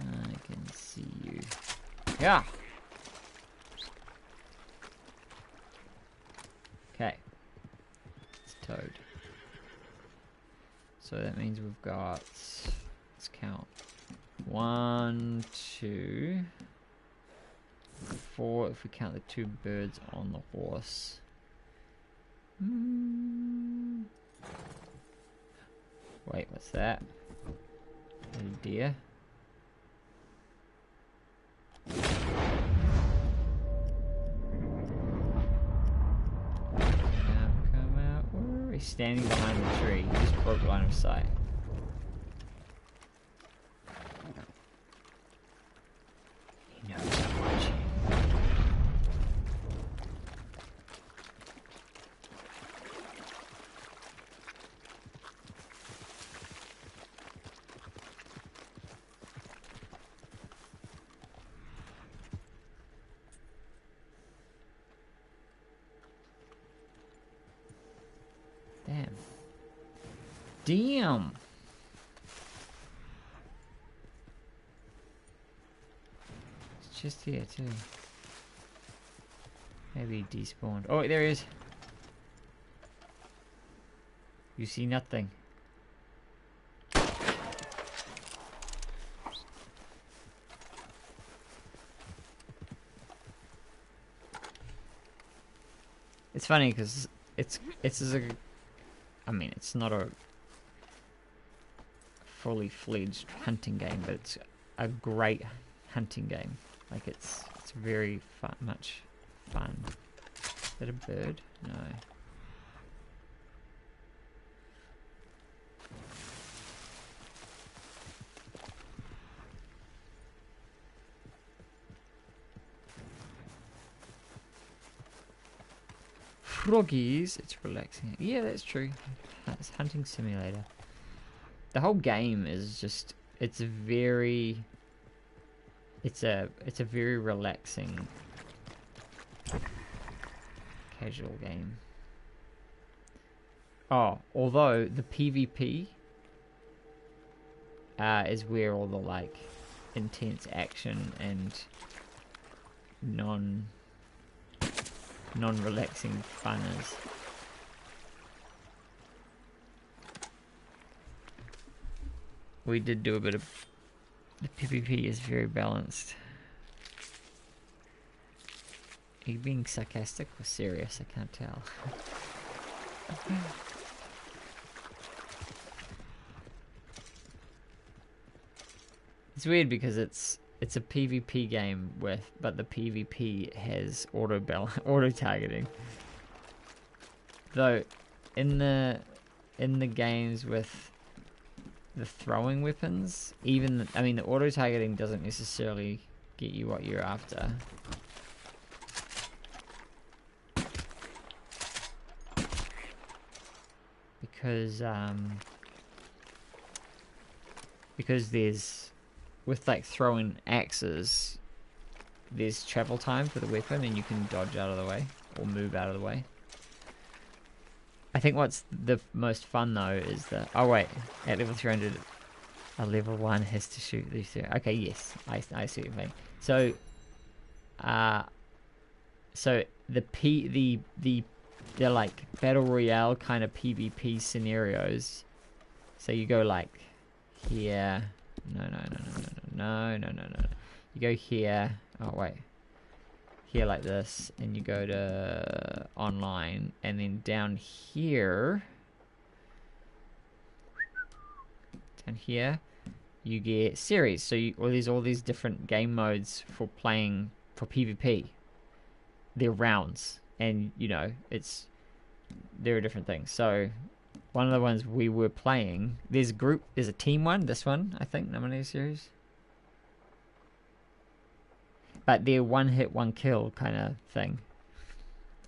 I can see you. Yeah! Okay. It's Toad. So that means we've got... Let's count. 1, 2... 4 if we count the 2 birds on the horse. Wait, what's that? A deer? Come out. Where are we? Standing behind the tree. He just broke line of sight. He knows I'm watching. Damn. It's just here too. Maybe he despawned. Oh, there he is. You see nothing. It's funny because it's as a, I mean, it's not a fully fledged hunting game, but it's a great hunting game. Like it's very much fun. Is that a bird? No. Froggies, it's relaxing. Yeah, that's true. It's hunting simulator. The whole game is just, it's a very relaxing casual game. Oh, although the PvP is where all the like intense action and non-relaxing fun is. We did do a bit of... The PvP is very balanced. Are you being sarcastic or serious? I can't tell. It's weird because it's a PvP game but the PvP has auto targeting. Though in the games with the throwing weapons, I mean the auto targeting doesn't necessarily get you what you're after. Because there's, with like throwing axes, there's travel time for the weapon and you can dodge out of the way or move out of the way. I think what's the most fun though is that, oh wait, at level 300 a level 1 has to shoot these two. Okay, yes, I see what you mean. So they're like battle royale kind of PvP scenarios. So you go like here, No. You go here. Oh, wait. Here like this. And you go to online. And then down here. Down here. You get series. So there's all these different game modes for playing for PvP. They're rounds. And, you know, there are different things. So one of the ones we were playing, there's a team one, this one, I think, nominated series. But they're one hit, one kill kind of thing.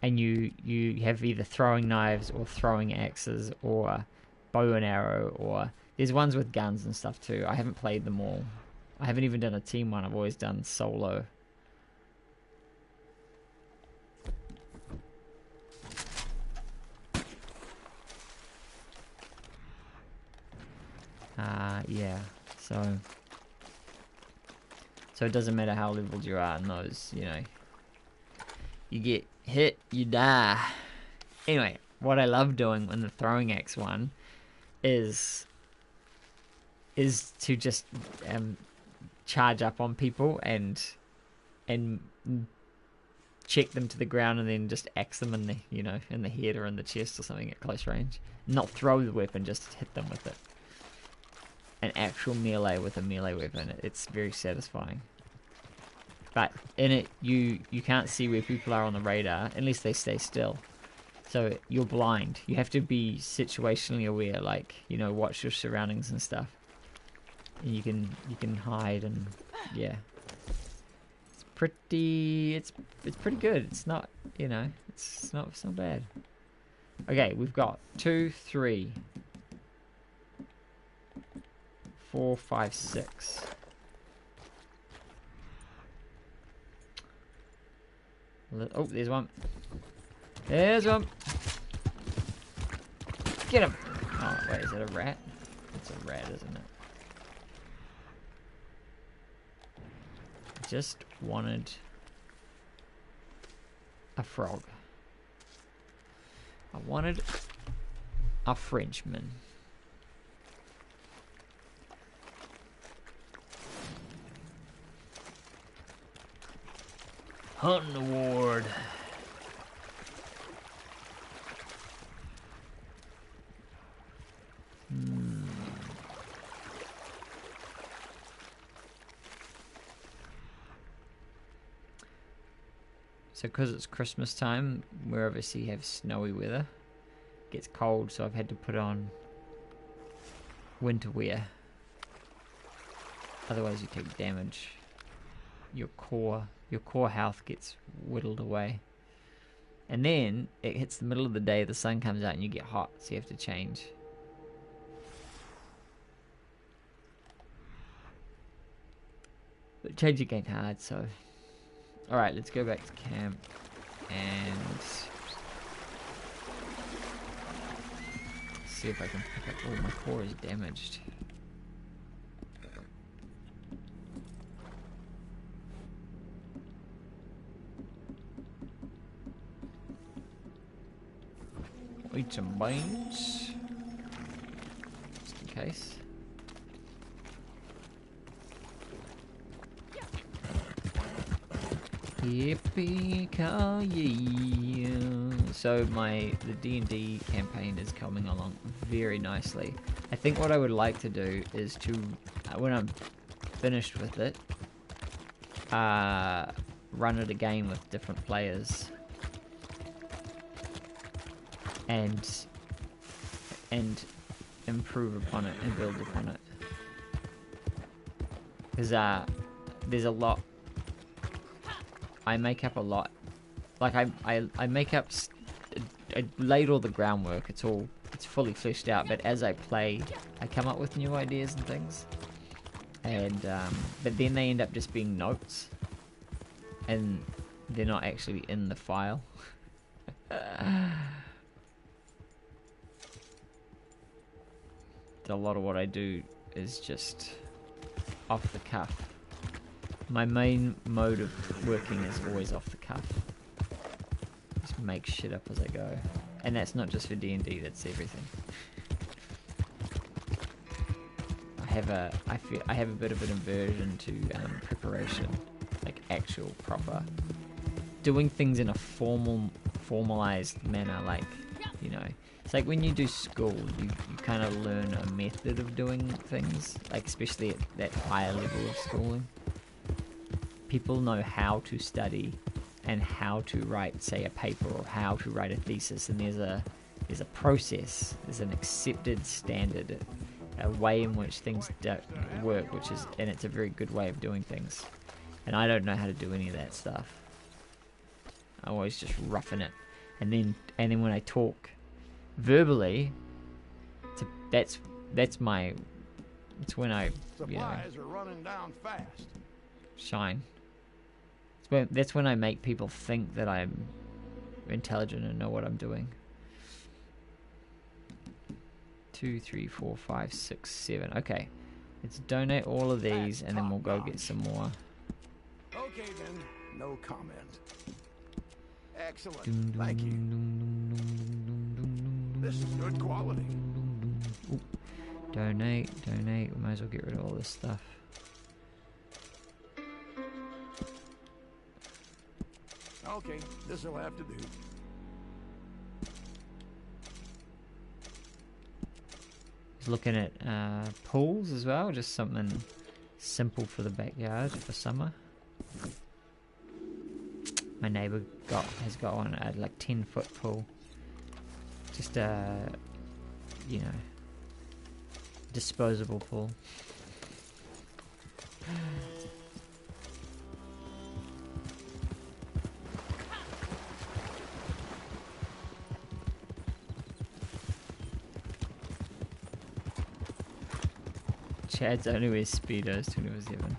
And you have either throwing knives or throwing axes or bow and arrow, or there's ones with guns and stuff too. I haven't played them all. I haven't even done a team one. I've always done solo. Yeah, so it doesn't matter how leveled you are in those, you know. You get hit, you die. Anyway, what I love doing in the throwing axe one is to just charge up on people and check them to the ground and then just axe them in the, you know, in the head or in the chest or something at close range. Not throw the weapon, just hit them with it. An actual melee with a melee weapon. It's very satisfying. But in it, you can't see where people are on the radar unless they stay still. So you're blind. You have to be situationally aware, like, you know, watch your surroundings and stuff. And you can hide and yeah. It's pretty good. It's not, you know, it's not bad. Okay, we've got 2, 3, 4, 5, 6. Oh, there's one. There's one. Get him. Oh, wait, is it a rat? It's a rat, isn't it? Just wanted a frog. I wanted a Frenchman. Hunting award. So because it's Christmas time, we obviously have snowy weather. It gets cold, so I've had to put on winter wear. Otherwise you take damage. Your core health gets whittled away. And then it hits the middle of the day, the sun comes out and you get hot, so you have to change. But changing ain't hard, so... Alright, let's go back to camp and... see if I can pick up... Oh, my core is damaged. Eat some beans, just in case. Yippee-ki-yay. So the D&D campaign is coming along very nicely. I think what I would like to do is to, when I'm finished with it, run it again with different players. And improve upon it and build upon it. Because there's a lot. I make up a lot. Like I make up. I laid all the groundwork. It's fully fleshed out. But as I play, I come up with new ideas and things. And but then they end up just being notes, and they're not actually in the file. A lot of what I do is just off the cuff. My main mode of working is always off the cuff. Just make shit up as I go. And that's not just for D&D, that's everything. I I have a bit of an aversion to preparation, like actual proper doing things in a formalized manner. Like, you know, it's like when you do school, you kind of learn a method of doing things, like especially at that higher level of schooling. People know how to study and how to write, say, a paper or how to write a thesis, and there's a process, there's an accepted standard, a way in which things work, and it's a very good way of doing things. And I don't know how to do any of that stuff. I always just roughing it, and then when I talk verbally, that's when I Supplies are running down fast. shine. That's when I make people think that I'm intelligent and know what I'm doing. 2, 3, 4, 5, 6, 7. Okay, let's donate all of these, and then we'll go get some more. Okay then, no comment. Excellent, thank you. This is good quality. Ooh. Donate. We might as well get rid of all this stuff. Okay, this'll have to do. Just looking at pools as well, just something simple for the backyard for summer. My neighbour has got one at like 10-foot pool. Just you know, disposable pool. Chad's only wears Speedos 24/7.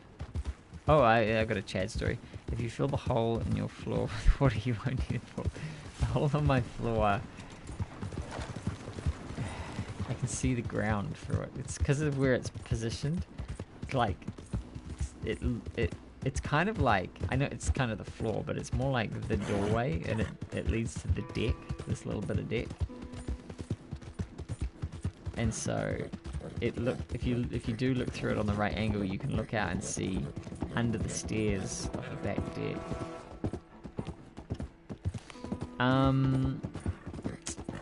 Oh, I got a Chad story. If you fill the hole in your floor with water, you won't need it for. The hole on my floor, I can see the ground through it. It's because of where it's positioned. Like, it's kind of like, I know it's kind of the floor, but it's more like the doorway, and it leads to the deck, this little bit of deck. And so, if you do look through it on the right angle, you can look out and see under the stairs of the back deck.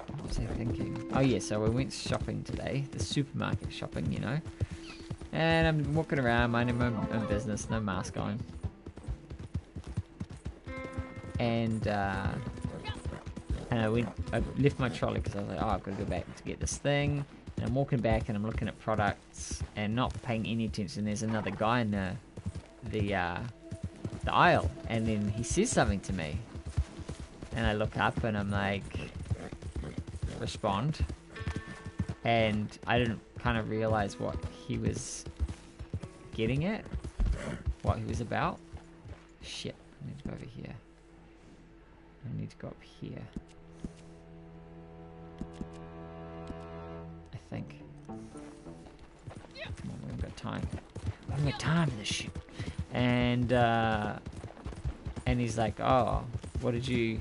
What was I thinking? Oh yeah, so we went shopping today, the supermarket shopping, you know. And I'm walking around, minding my own business, no mask on. And I left my trolley because I was like, oh, I've got to go back to get this thing. And I'm walking back and I'm looking at products and not paying any attention. There's another guy in the aisle, and then he says something to me. And I look up and I'm like, respond. And I didn't kind of realize what he was getting at, what he was about. Shit, I need to go over here. I need to go up here. I think. Come on, we haven't got time. We haven't got time for this shit. And he's like, oh, did you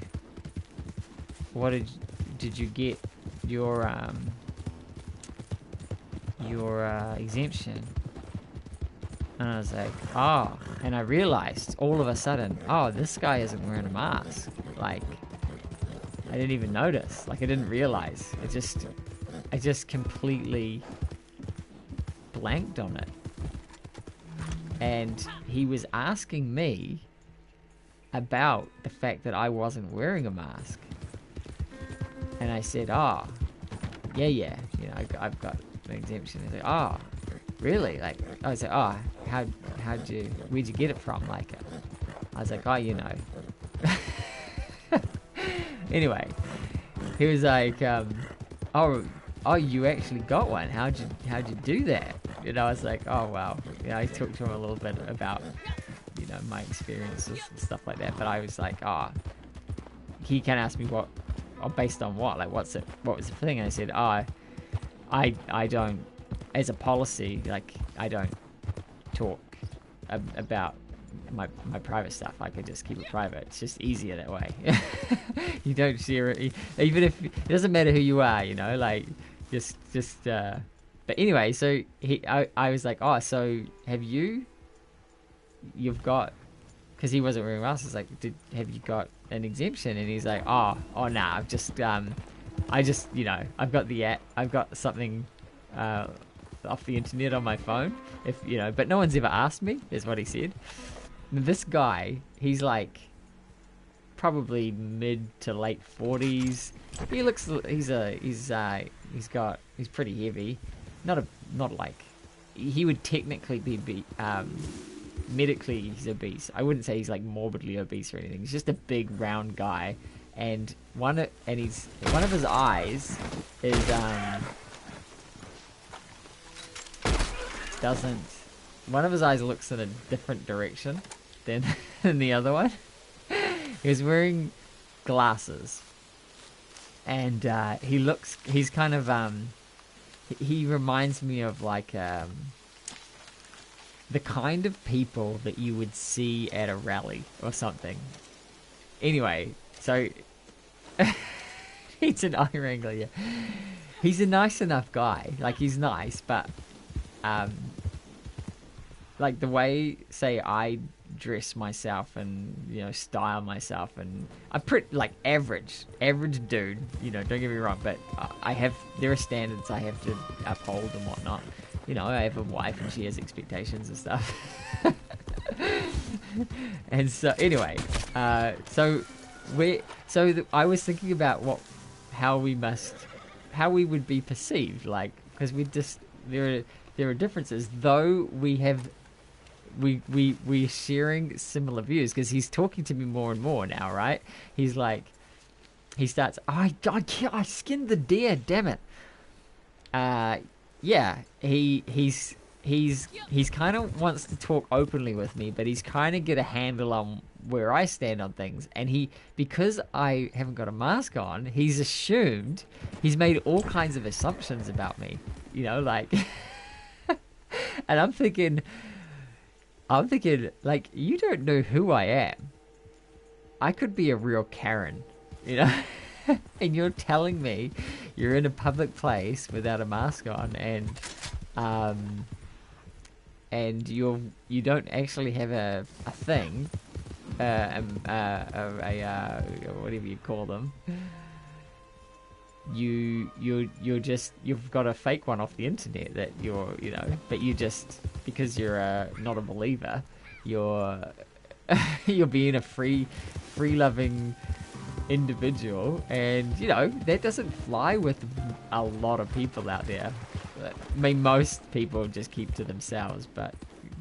get your exemption? And I was like, oh, and I realized all of a sudden, oh, this guy isn't wearing a mask. Like, I didn't even notice. Like, I didn't realize. I just completely blanked on it. And he was asking me about the fact that I wasn't wearing a mask. And I said, oh, yeah, you know, I've got an exemption. He's like, oh, really? Like, I was like, oh, where'd you get it from? Like, I was like, oh, you know. Anyway, he was like, oh, you actually got one. How'd you do that? And I was like, oh, wow. You know, I talked to him a little bit about, you know, my experiences and stuff like that. But I was like, oh, he can ask me what, or based on what? Like, what was the thing? And I said, oh, I don't, as a policy, like, I don't talk about my private stuff. I could just keep it private. It's just easier that way. You don't share it, even if it doesn't matter who you are, you know, like, just But anyway, so I was like, oh, so you've got, because he wasn't wearing masks. Like, have you got an exemption? And he's like, oh, nah, I've just, I've got the app, I've got something off the internet on my phone. But no one's ever asked me, is what he said. And this guy, he's like, probably mid to late 40s. He looks, he's pretty heavy. Not like, he would technically be medically he's obese. I wouldn't say he's like morbidly obese or anything. He's just a big round guy, and one of his eyes is one of his eyes looks in a different direction than the other one. He was wearing glasses, and he's kind of he reminds me of like the kind of people that you would see at a rally or something. Anyway, so he's an eye wrangler, yeah. He's a nice enough guy. Like, he's nice, but like the way, say, I dress myself and style myself, and I'm pretty like average dude, don't get me wrong, but there are standards I have to uphold and whatnot. I have a wife and she has expectations and stuff. And so anyway, I was thinking about how we would be perceived, like, because there are differences, though we're sharing similar views, because he's talking to me more and more now, right? He's like, he starts, I skinned the deer, damn it. Yeah, he's kind of wants to talk openly with me, but he's kind of get a handle on where I stand on things, and because I haven't got a mask on, he's made all kinds of assumptions about me, like, and I'm thinking, like, you don't know who I am. I could be a real Karen, and you're telling me you're in a public place without a mask on, and you don't actually have a thing, whatever you call them. You've got a fake one off the internet that but you just, because you're not a believer, you're being a free loving individual, and that doesn't fly with a lot of people out there. I mean, most people just keep to themselves, but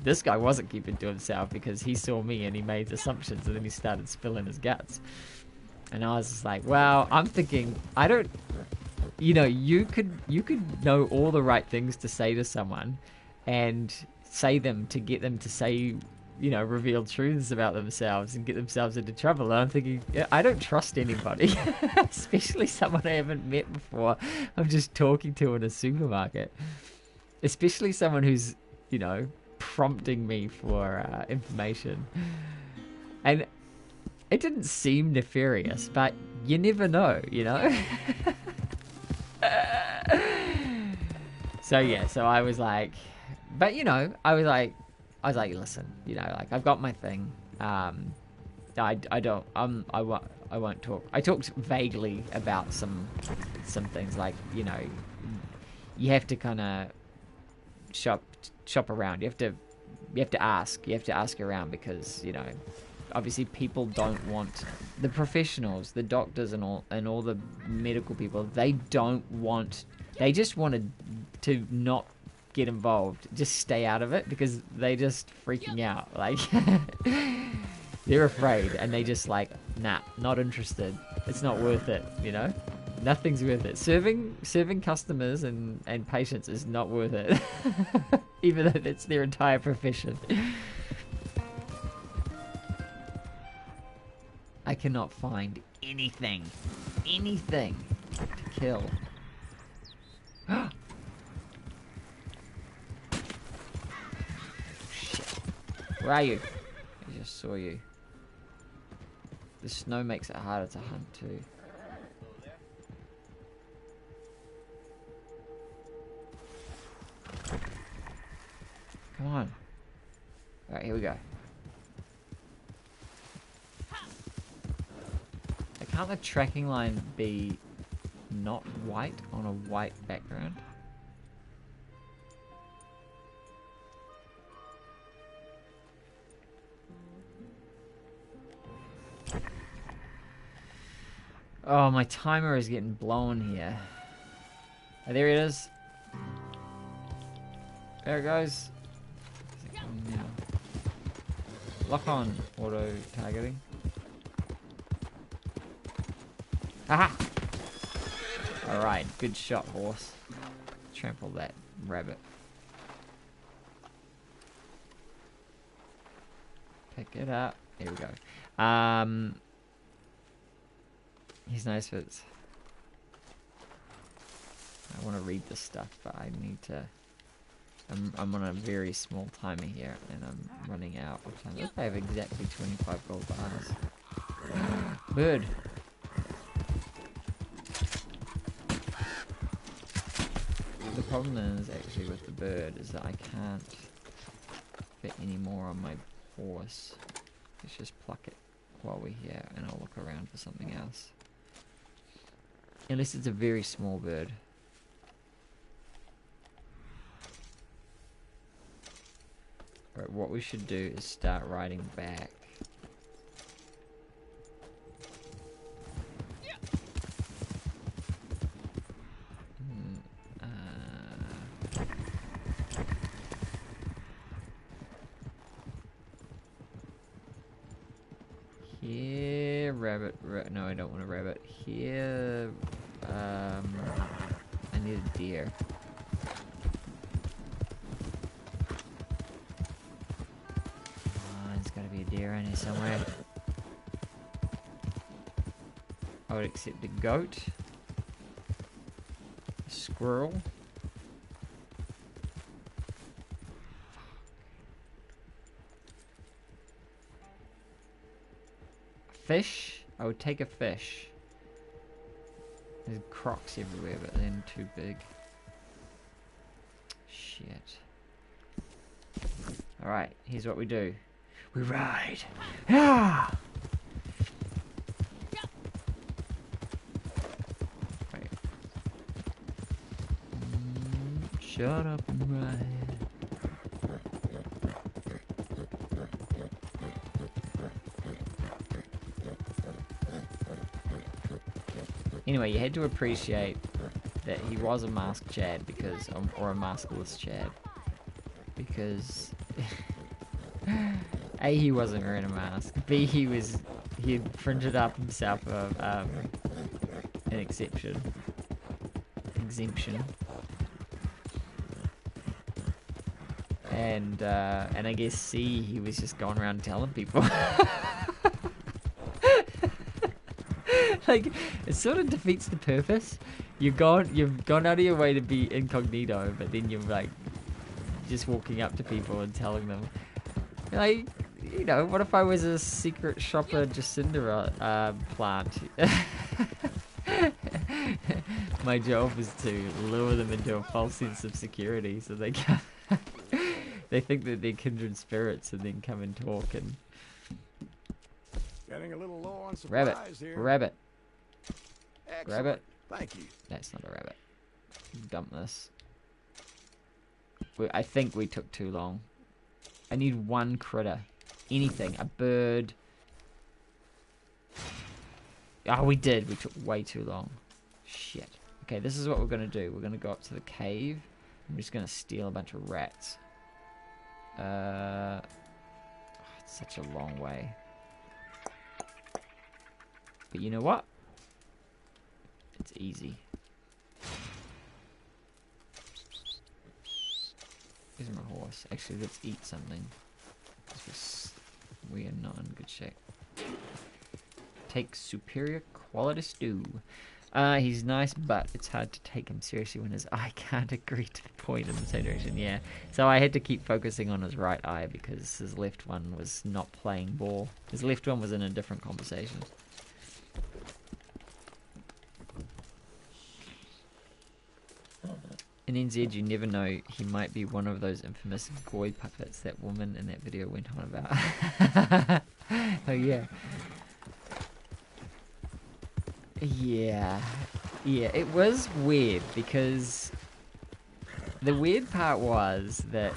this guy wasn't keeping to himself, because he saw me and he made assumptions, and then he started spilling his guts. And I was just like, wow, I'm thinking, I don't, you could know all the right things to say to someone and say them to get them to say, reveal truths about themselves and get themselves into trouble. And I'm thinking, I don't trust anybody, especially someone I haven't met before. I'm just talking to in a supermarket, especially someone who's, prompting me for information. And it didn't seem nefarious, but you never know, So yeah, so I was like, but I was like, listen, like, I've got my thing. I won't talk. I talked vaguely about some things, like, you have to kind of shop around. You have to ask. You have to ask around, because obviously people don't want, the professionals, the doctors and all the medical people, they just wanted to not get involved, just stay out of it, because they just freaking out, like, they're afraid, and they just like, nah, not interested, it's not worth it, nothing's worth it. Serving customers and patients is not worth it. Even though that's their entire profession. I cannot find anything to kill. Shit. Where are you? I just saw you. The snow makes it harder to hunt too. Come on. Alright, here we go. Can't the tracking line be not white on a white background? Oh, my timer is getting blown here. Oh, there it is. There it goes. Now. Lock on auto targeting. Aha! Alright, good shot, horse. Trample that rabbit. Pick it up. There we go. He's nice fits. I want to read this stuff, but I need to... I'm on a very small timer here, and I'm running out of time. Look, I have exactly 25 gold bars. Bird! The problem is, actually, with the bird, is that I can't fit any more on my horse. Let's just pluck it while we're here, and I'll look around for something else. Unless it's a very small bird. Right, what we should do is start riding back. Here, rabbit. No, I don't want a rabbit. Here, I need a deer. There's gotta be a deer in here somewhere. I would accept a goat, a squirrel. Fish? I would take a fish. There's crocs everywhere, but they're too big. Shit. Alright, here's what we do. We ride. Ah! Wait. Shut up and ride. Anyway, you had to appreciate that he was a masked Chad because, or a maskless Chad, because A, he wasn't wearing a mask. B, he had printed up himself an exemption. And I guess C, he was just going around telling people. Like, it sort of defeats the purpose. You've gone out of your way to be incognito, but then you're like just walking up to people and telling them, like, you know, what if I was a secret shopper Jacinda plant? My job was to lure them into a false sense of security, so they can they think that they're kindred spirits and then come and talk and. Getting a little low on supplies here. Rabbit. Excellent. Rabbit. Thank you. That's not a rabbit. Dump this. I think we took too long. I need one critter. Anything. A bird. Oh, we did. We took way too long. Shit. Okay, this is what we're going to do. We're going to go up to the cave. I'm just going to steal a bunch of rats. It's such a long way. But you know what? It's easy. Where's my horse? Actually, let's eat something. We are not in good shape. Take superior quality stew. He's nice, but it's hard to take him seriously when his eye can't agree to point in the same direction. Yeah, so I had to keep focusing on his right eye because his left one was not playing ball. His left one was in a different conversation. In NZ, you never know. He might be one of those infamous Goy puppets that woman in that video went on about. Oh, yeah. Yeah. Yeah, it was weird because the weird part was that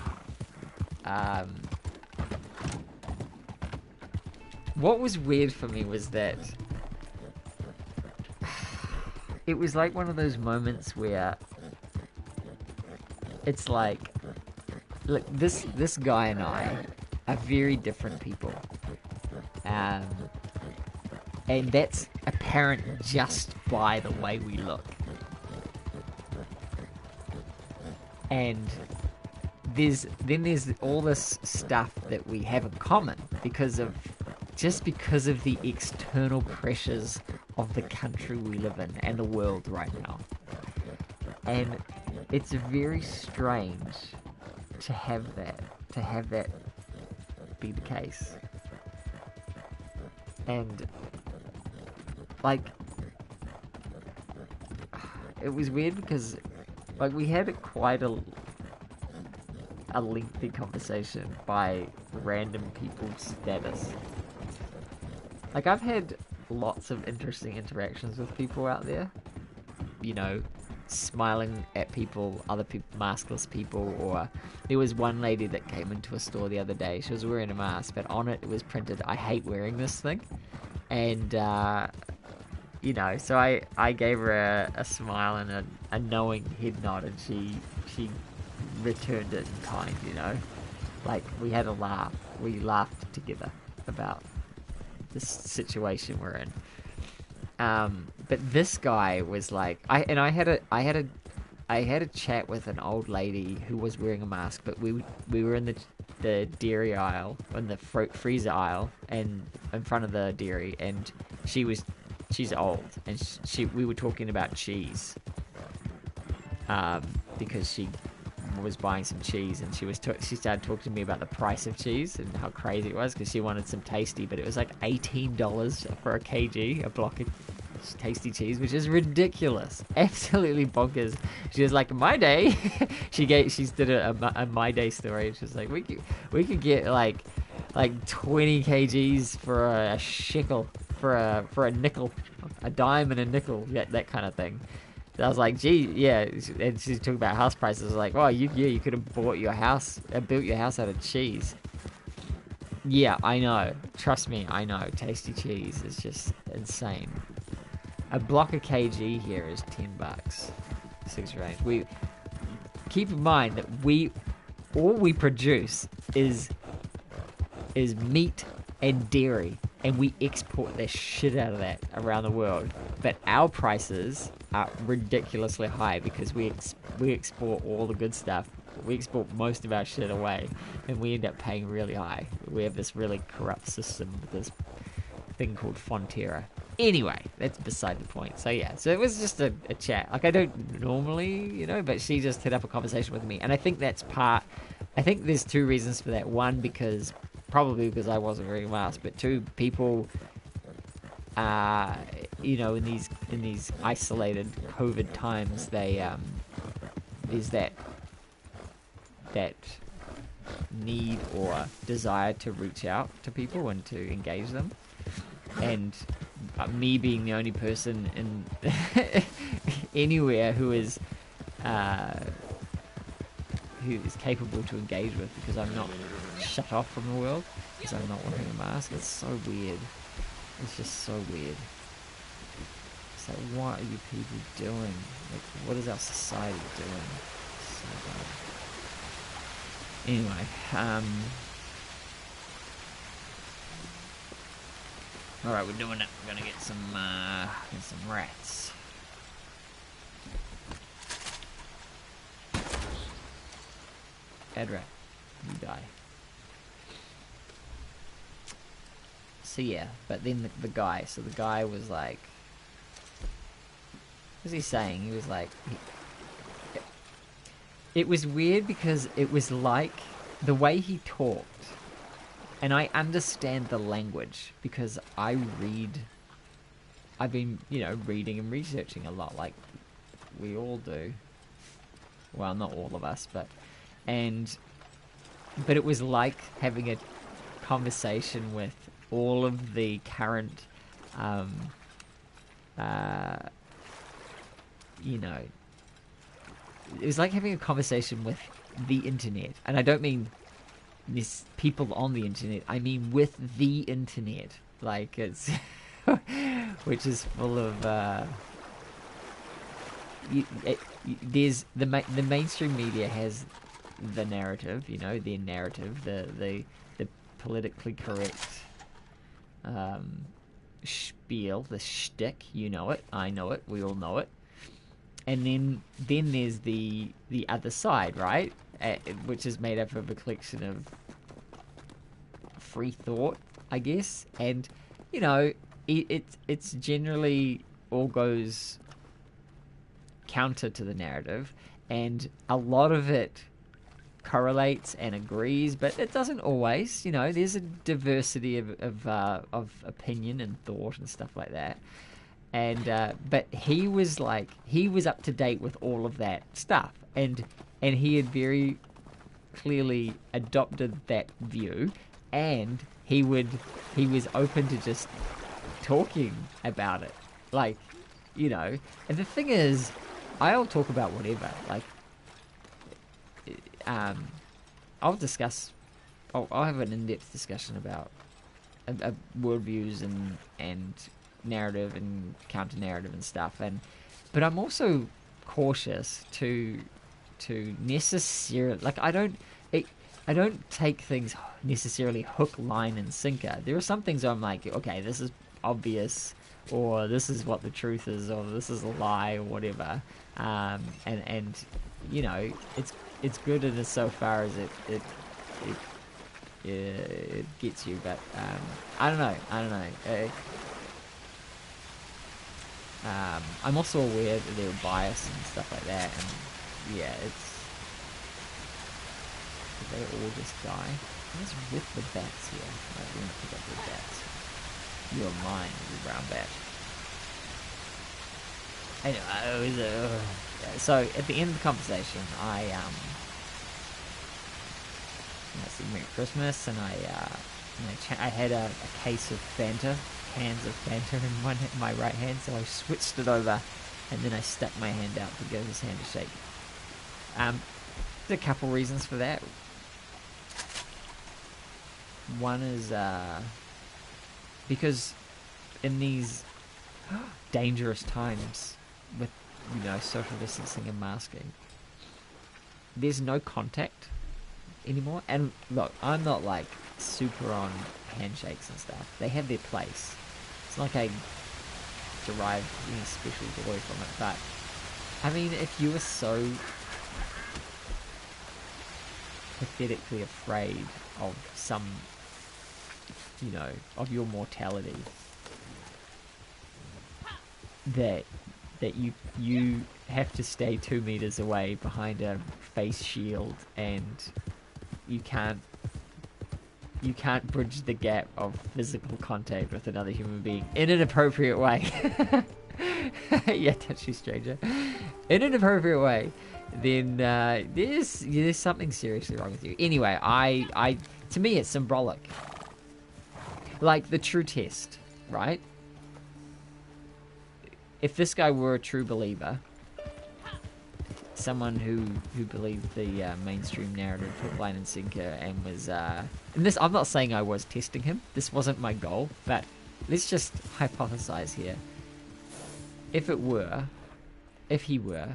what was weird for me was that it was like one of those moments where it's like, look, this guy and I are very different people. And that's apparent just by the way we look. And there's all this stuff that we have in common because of the external pressures of the country we live in and the world right now. And it's very strange to have that be the case. And like, it was weird because like we had quite a lengthy conversation by random people's status. Like, I've had lots of interesting interactions with people out there, you know, smiling at people, other people, maskless people. Or there was one lady that came into a store the other day. She was wearing a mask, but on it was printed, "I hate wearing this thing." And you know, so I gave her a smile and a knowing head nod, and she returned it in kind, you know. Like, we had a laugh. We laughed together about this situation we're in. But this guy was like, I had a chat with an old lady who was wearing a mask, but we were in the dairy aisle, in the freezer aisle, and in front of the dairy, and she's old, and we were talking about cheese, because she was buying some cheese, and she started talking to me about the price of cheese and how crazy it was, because she wanted some Tasty, but it was like $18 for a kg, a block of Tasty cheese, which is ridiculous, absolutely bonkers. She was like, "My day," she did a My Day story, and she was like, we could get like 20 kgs for a shekel, for a nickel, a dime and a nickel, that kind of thing. I was like, gee, yeah. And she's talking about house prices. I was like, well, you could have built your house out of cheese. Yeah, I know. Trust me, I know. Tasty cheese is just insane. A block of kg here is $10. 6 range. We keep in mind that all we produce is meat and dairy, and we export the shit out of that around the world. But our prices are ridiculously high because we export all the good stuff. We export most of our shit away, and we end up paying really high. We have this really corrupt system with this thing called Fonterra. Anyway, that's beside the point. So yeah, so it was just a chat. Like, I don't normally, you know, but she just hit up a conversation with me, and I think I think there's two reasons for that. One, probably because I wasn't wearing a mask, but two, people, you know, in these isolated COVID times, they there's that need or desire to reach out to people and to engage them. And me being the only person in anywhere who is capable to engage with, because I'm not shut off from the world, because I'm not wearing a mask. It's so weird. It's just so weird. It's like, what are you people doing? Like, what is our society doing? So bad. Anyway, alright, we're doing it. We're gonna get some rats. Dead rat. You die. So yeah, but then the guy was like, what was he saying? He was like, it was weird because it was like the way he talked, and I understand the language because I've been, you know, reading and researching a lot, like we all do. Well, not all of us, but it was like having a conversation with all of the current, you know, it was like having a conversation with the internet. And I don't mean this people on the internet, I mean with the internet. Like, it's, which is full of, there's the mainstream media has the narrative, you know, their narrative, the politically correct spiel, the shtick. You know it, I know it, we all know it. And then there's the other side, right? Which is made up of a collection of free thought, I guess. And you know, it's generally all goes counter to the narrative, and a lot of it correlates and agrees, but it doesn't always. You know, there's a diversity of opinion and thought and stuff like that. And but he was up to date with all of that stuff, and he had very clearly adopted that view, and he was open to just talking about it, like, you know. And the thing is, I'll talk about whatever, like, I'll have an in-depth discussion about worldviews and narrative and counter-narrative and stuff, but I'm also cautious to necessarily, like, I don't take things necessarily hook, line, and sinker. There are some things I'm like, okay, this is obvious, or this is what the truth is, or this is a lie, or whatever. And you know, it's good in as so far as it gets you, but I don't know. I'm also aware that there are bias and stuff like that, and yeah, did they all just die? What's with the bats here? Right, we're gonna pick up the bats. You're mine, you brown bat. Anyway, so at the end of the conversation, I said Merry Christmas, and I had a case of Fanta, cans of Fanta in my right hand, so I switched it over, and then I stuck my hand out to give his hand a shake. There's a couple reasons for that. One is because in these dangerous times with, you know, social distancing and masking, there's no contact anymore. And look, I'm not like super on handshakes and stuff. They have their place. It's not like I derive any special joy from it, but I mean, if you were so pathetically afraid of some, you know, of your mortality, that you have to stay 2 meters away behind a face shield, and you can't bridge the gap of physical contact with another human being in an appropriate way. Yeah, touchy stranger. In an appropriate way, then there's something seriously wrong with you. Anyway, I to me it's symbolic. Like the true test, right? If this guy were a true believer, someone who believed the mainstream narrative hook, line, and sinker, and was and this, I'm not saying I was testing him. This wasn't my goal, but let's just hypothesize here. If he were,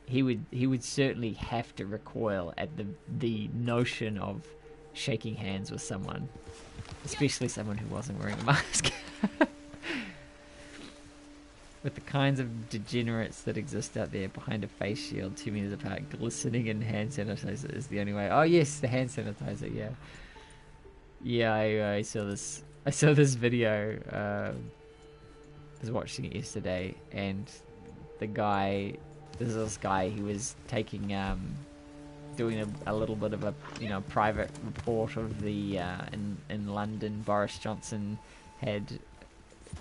he would certainly have to recoil at the notion of shaking hands with someone, especially someone who wasn't wearing a mask. With the kinds of degenerates that exist out there behind a face shield 2 meters apart, glistening in hand sanitizer is the only way. Oh yes, the hand sanitizer, yeah. Yeah, I saw this. I saw this video. I was watching it yesterday, and the guy, there's this guy who was taking, doing a little bit of a, you know, private report of the, in London, Boris Johnson had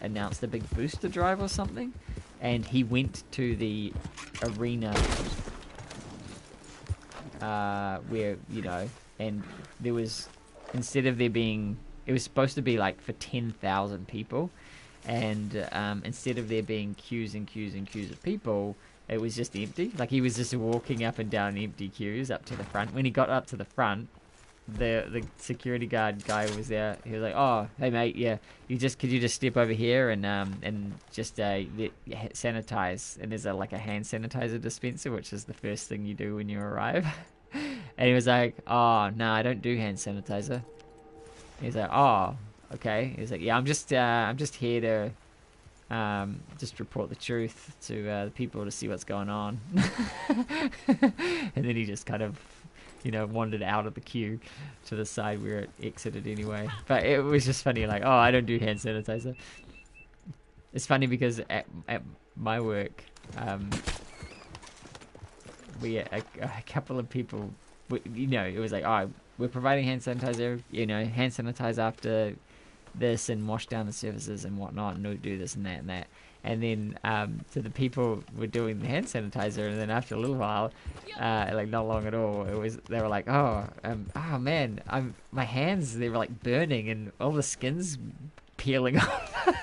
announced a big booster drive or something, and he went to the arena where, you know, and there was, instead of there being, it was supposed to be like for 10,000 people, and instead of there being queues and queues and queues of people, it was just empty. Like, he was just walking up and down empty queues up to the front. When he got up to the front, the security guard guy was there. He was like, "Oh, hey mate, yeah, could you just step over here and just sanitize?" And there's like a hand sanitizer dispenser, which is the first thing you do when you arrive. And he was like, "Oh no, I don't do hand sanitizer." He's like, "Oh, okay." He's like, "Yeah, I'm just here to just report the truth to the people to see what's going on." And then he just kind of, you know, wandered out of the queue to the side where it exited anyway. But it was just funny, like, "Oh, I don't do hand sanitizer." It's funny because at my work, we a couple of people, you know, it was like, "Oh, we're providing hand sanitizer, you know, hand sanitize after this and wash down the surfaces and whatnot, and we'll do this and that and that." And then so the people were doing the hand sanitizer, and then after a little while, like not long at all, they were like, "Oh, oh man, my hands, they were like burning and all the skin's peeling off.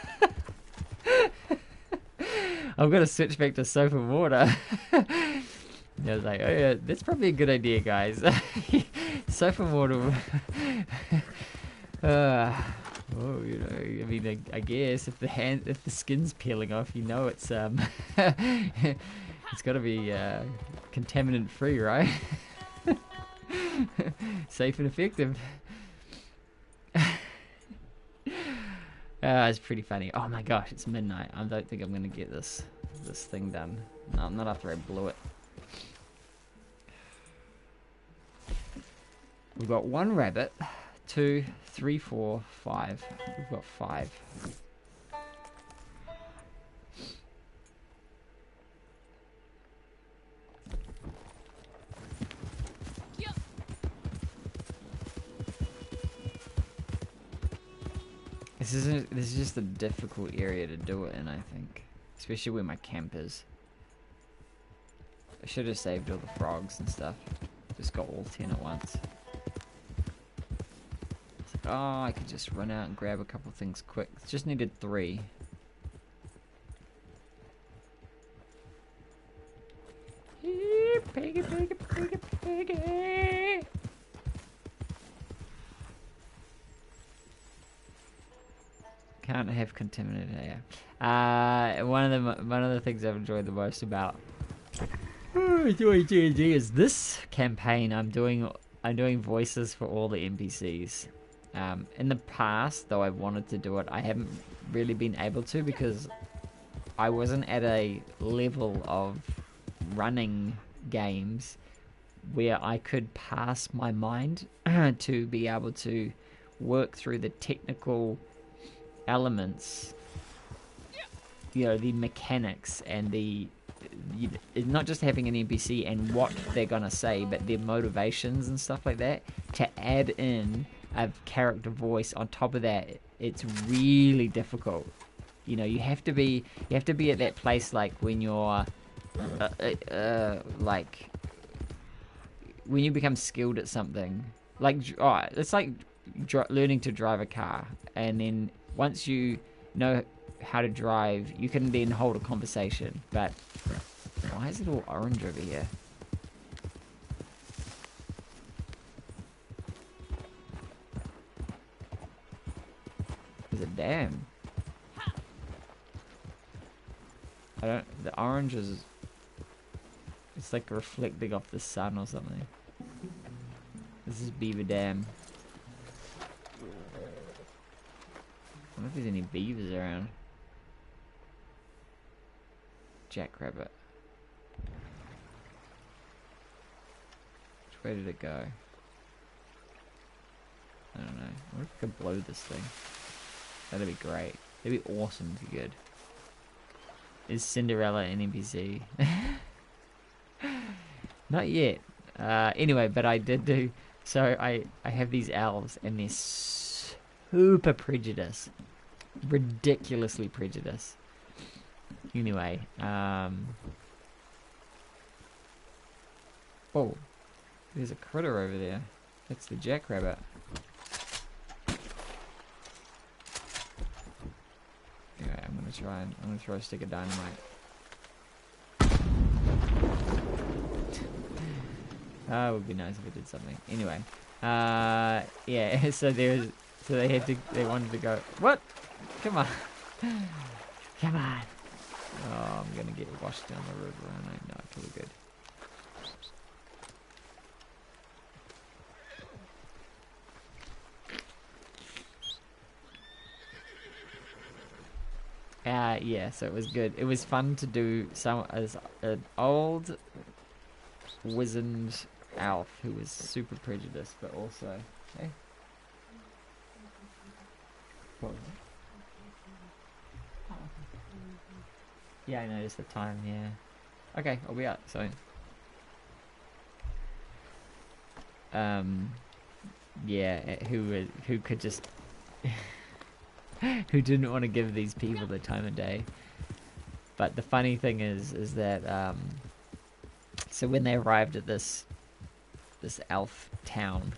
I'm gonna switch back to soap and water." And I was like, "Oh yeah, that's probably a good idea, guys." Soap and water. Oh, you know, I mean, I guess if the skin's peeling off, you know, it's it's got to be contaminant free, right? Safe and effective. It's pretty funny. Oh my gosh, it's midnight. I don't think I'm gonna get this thing done. No, not after I blew it. We've got 1 rabbit, 2, 3, 4, 5. We've got 5. This is just a difficult area to do it in, I think. Especially where my camp is. I should have saved all the frogs and stuff. Just got all 10 at once. Oh, I could just run out and grab a couple things quick. Just needed 3. Piggy, piggy, piggy, piggy. Can't have contaminated air. One of the things I've enjoyed the most about doing D&D is this campaign. I'm doing voices for all the NPCs. In the past, though I wanted to do it, I haven't really been able to because I wasn't at a level of running games where I could pass my mind to be able to work through the technical elements, you know, the mechanics and not just having an NPC and what they're gonna say, but their motivations and stuff like that, to add in a character voice on top of that. It's really difficult. You know, you have to be at that place, like when you're like when you become skilled at something, like it's like learning to drive a car, and then once you know how to drive, you can then hold a conversation. But why is it all orange over here? There's a dam. The orange is, it's like reflecting off the sun or something. This is Beaver Dam. I wonder if there's any beavers around. Jackrabbit. Which way did it go? I don't know. I wonder if I could blow this thing. That'd be great. That'd be awesome if you could. Is Cinderella an NPC? Not yet. Anyway, but I did do... So I have these elves, and they're super prejudiced. Ridiculously prejudiced. Anyway, Oh, there's a critter over there. That's the jackrabbit. Anyway, I'm gonna throw a stick of dynamite. It would be nice if it did something. Anyway, yeah. So they wanted to go. What? Come on, come on. Oh, I'm gonna get washed down the river, and I know it's really good. Yeah, so it was good. It was fun to do some as an old wizened elf who was super prejudiced, but also, hey, what was it? Yeah, I noticed the time. Yeah, okay, I'll be out soon. Yeah, who could just. Who didn't want to give these people the time of day. But the funny thing is that so when they arrived at this elf town,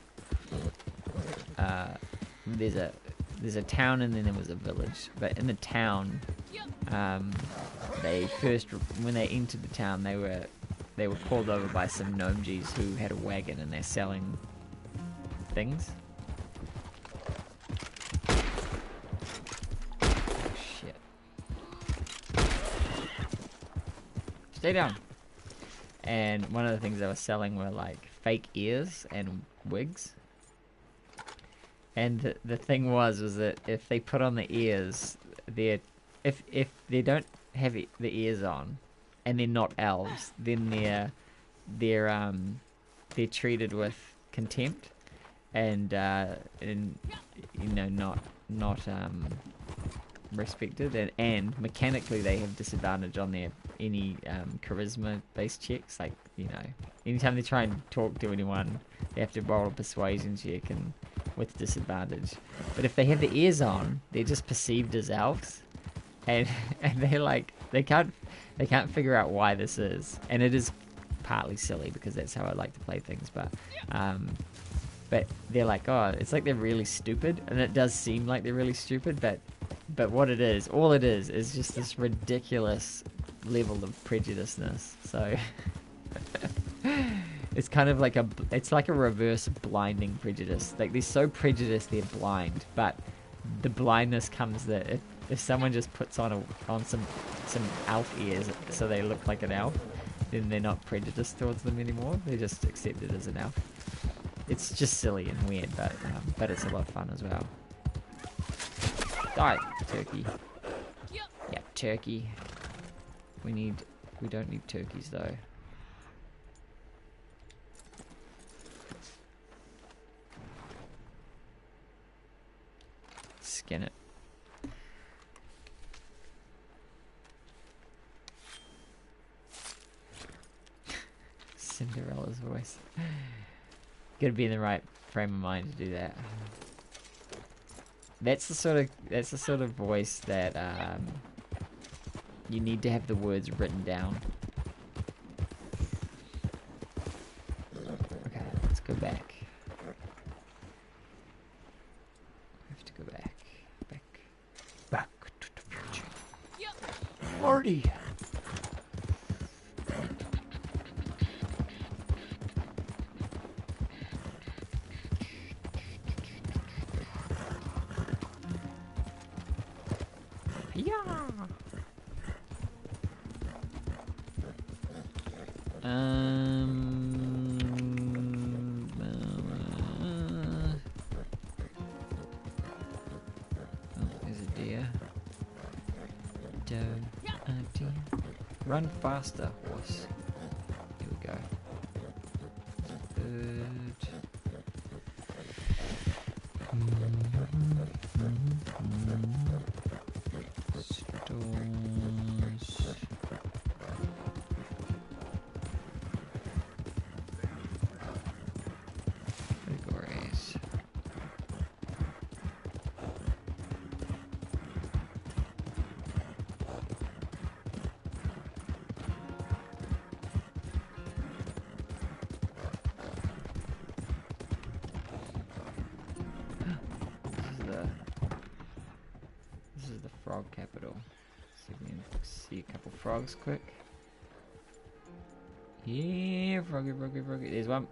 there's a town and then there was a village. But in the town, when they entered the town, they were called over by some gnomeges who had a wagon and they're selling things. Stay down. And one of the things they were selling were like fake ears and wigs. And the thing was that if they put on the ears, if they don't have the ears on, and they're not elves, then they're treated with contempt, and you know not respected, and mechanically they have disadvantage on their any charisma based checks, like, you know, anytime they try and talk to anyone they have to roll a persuasion check and with disadvantage. But if they have the ears on, they're just perceived as elves, and they're like they can't figure out why this is, and it is partly silly because that's how I like to play things, but they're like, oh, it's like they're really stupid, and it does seem like they're really stupid, but what it is, all it is just this ridiculous level of prejudiceness. So it's kind of like it's like a reverse blinding prejudice. Like they're so prejudiced they're blind, but the blindness comes that if someone just puts on some elf ears so they look like an elf, then they're not prejudiced towards them anymore. They're just accepted as an elf. It's just silly and weird, but it's a lot of fun as well. Die, turkey. Yeah, turkey. We don't need turkeys though. Skin it. Cinderella's voice. Gotta be in the right frame of mind to do that. That's the sort of voice that you need to have the words written down. Okay, let's go back. We have to go back. Back to the future. Marty! There's a deer. Deer. Run faster, horse. Here we go. Bird. Stores. Categories. frog capital. See if we can see a couple frogs quick. Yeah, froggy, froggy, froggy. There's one.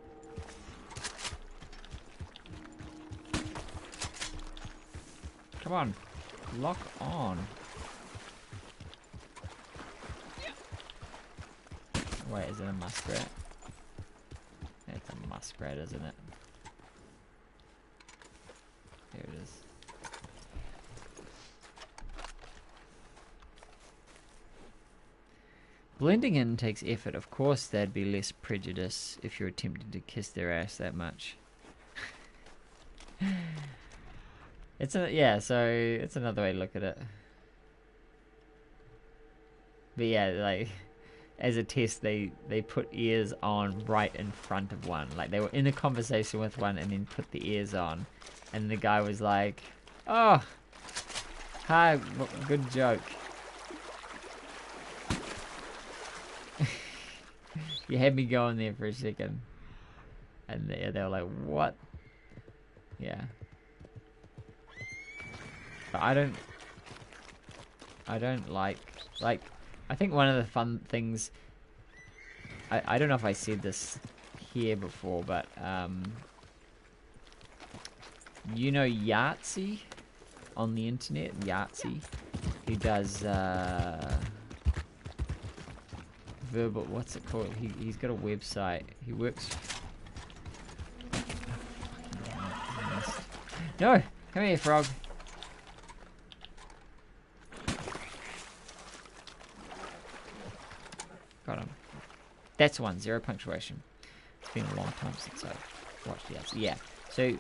Come on. Lock on. Wait, is it a muskrat? It's a muskrat, isn't it? Here it is. Blending in takes effort. Of course, there'd be less prejudice if you're attempting to kiss their ass that much. So it's another way to look at it. But yeah, like as a test, they put ears on right in front of one. Like they were in a conversation with one and then put the ears on, and the guy was like, "Oh, hi, good joke." You had me going there for a second, and they were like, "What?" Yeah. But I don't like I think one of the fun things, I don't know if I said this here before, but you know Yahtzee on the internet, Yahtzee, he does verbal, what's it called, he's got a website, he works, no, come here frog. Got him. That's one, 0 punctuation. It's been a long time since I've watched the others. Yeah. So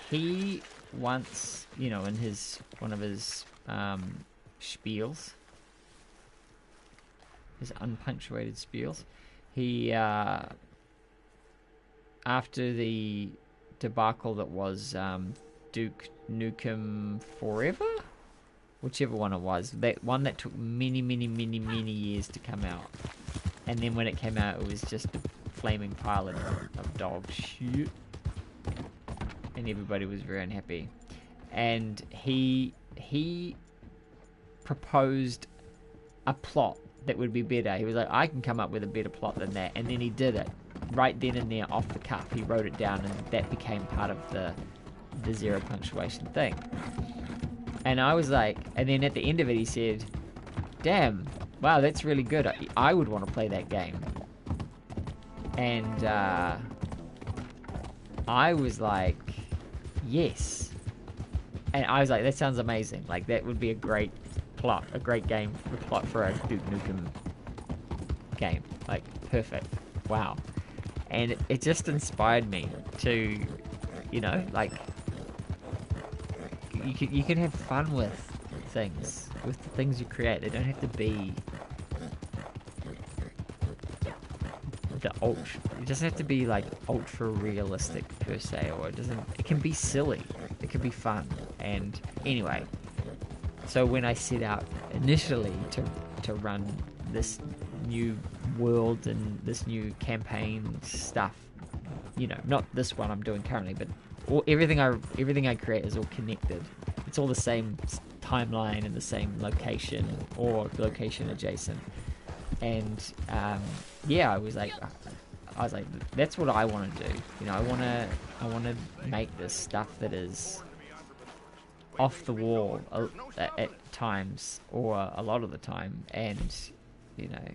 he once, you know, in one of his spiels, his unpunctuated spiels, he after the debacle that was Duke Nukem Forever, whichever one it was, that one that took many years to come out. And then when it came out, it was just a flaming pile of dog shit. And everybody was very unhappy. And he proposed a plot that would be better. He was like, I can come up with a better plot than that. And then he did it. Right then and there, off the cuff. He wrote it down, and that became part of the 0 punctuation thing. And I was like, and then at the end of it, he said, damn, wow, that's really good. I would want to play that game. And I was like, yes. And I was like, that sounds amazing. Like, that would be a great plot, a great game, a plot for a Duke Nukem game. Like, perfect. Wow. And it just inspired me to, you know, like, you can have fun with things, with the things you create. They don't have to be it doesn't have to be like ultra realistic per se, or it can be silly, it can be fun. And anyway, so when I set out initially to run this new world and this new campaign stuff, you know, not this one I'm doing currently, but everything I create is all connected. It's all the same timeline and the same location or location adjacent. And yeah, I was like, that's what I want to do. You know, I want to make this stuff that is off the wall at times, or a lot of the time, and you know,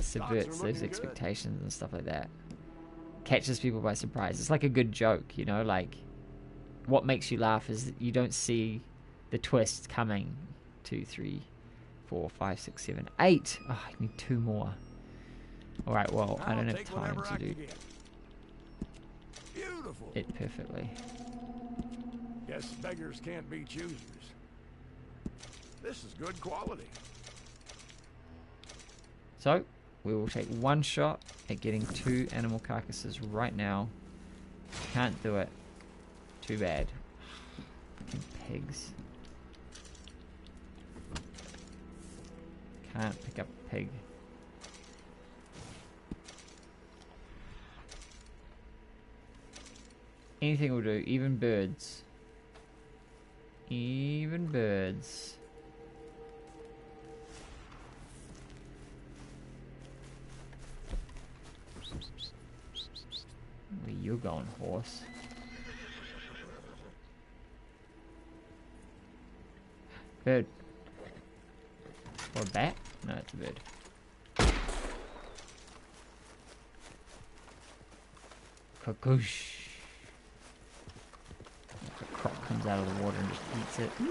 subverts those expectations and stuff like that. Catches people by surprise. It's like a good joke, you know, like what makes you laugh is that you don't see the twist coming. 2, 3, 4, 5, 6, 7, 8. Oh, I need 2 more. Alright, well, I don't have time to do it perfectly. Guess beggars can't be choosers. This is good quality. So, we will take 1 shot at getting 2 animal carcasses right now. Can't do it. Too bad. Fucking pigs. Can't pick up a pig. Anything will do, even birds. Even birds. Where you going, horse? Bird. Or a bat? No, it's a bird. Kakoosh. A croc comes out of the water and just eats it. No!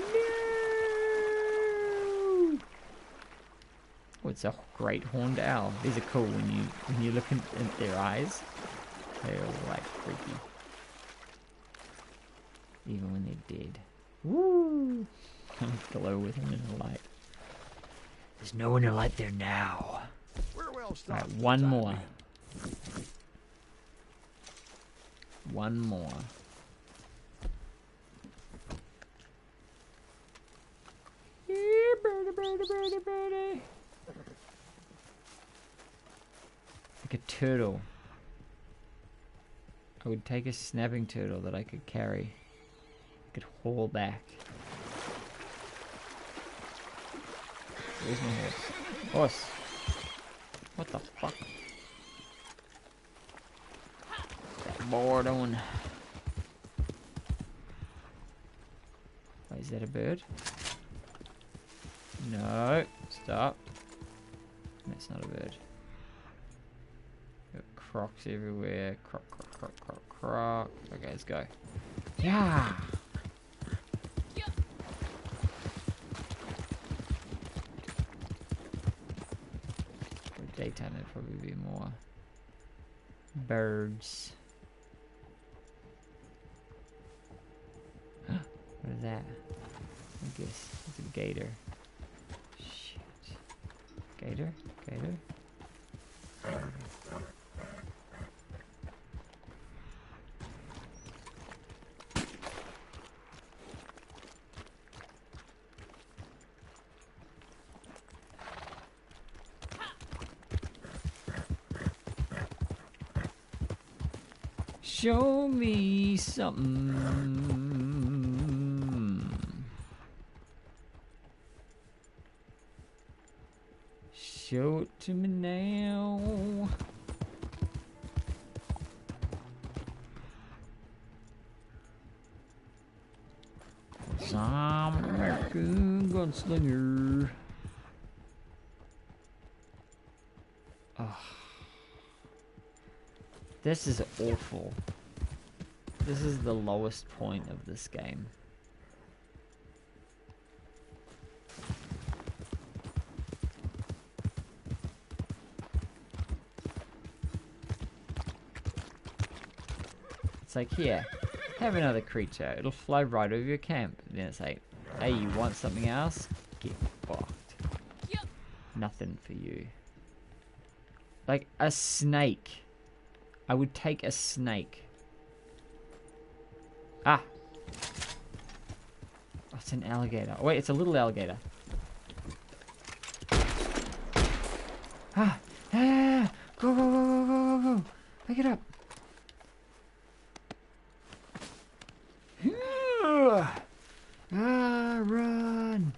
Oh, it's a great horned owl. These are cool when you look at their eyes. They're all like freaky. Even when they're dead. Woo! Kind of glow with them in the light. There's no one to light there now. We're well stocked. Alright, for the one time more. being. One more. Yeah, birdie, birdie, birdie, birdie. Like a turtle. I would take a snapping turtle that I could carry. I could haul back. Where's my horse? Horse! What the fuck? That boar doing? Oh, is that a bird? No. Stop. That's not a bird. Got crocs everywhere. Croc, croc, croc, croc, croc. Okay, let's go. Yeah! Daytime there'd probably be more birds. What is that? I guess it's a gator. Shit. Gator? Gator? Show me something. Show it to me now. Some American gunslinger. Oh. This is awful. This is the lowest point of this game. It's like, here, have another creature. It'll fly right over your camp. And then it's like, hey, you want something else? Get fucked. Yep. Nothing for you. Like a snake. I would take a snake. Ah! Oh, it's an alligator. Oh, wait, it's a little alligator. Ah! Ah! Go, go, go, go, go, go, go! Pick it up! Ah, run!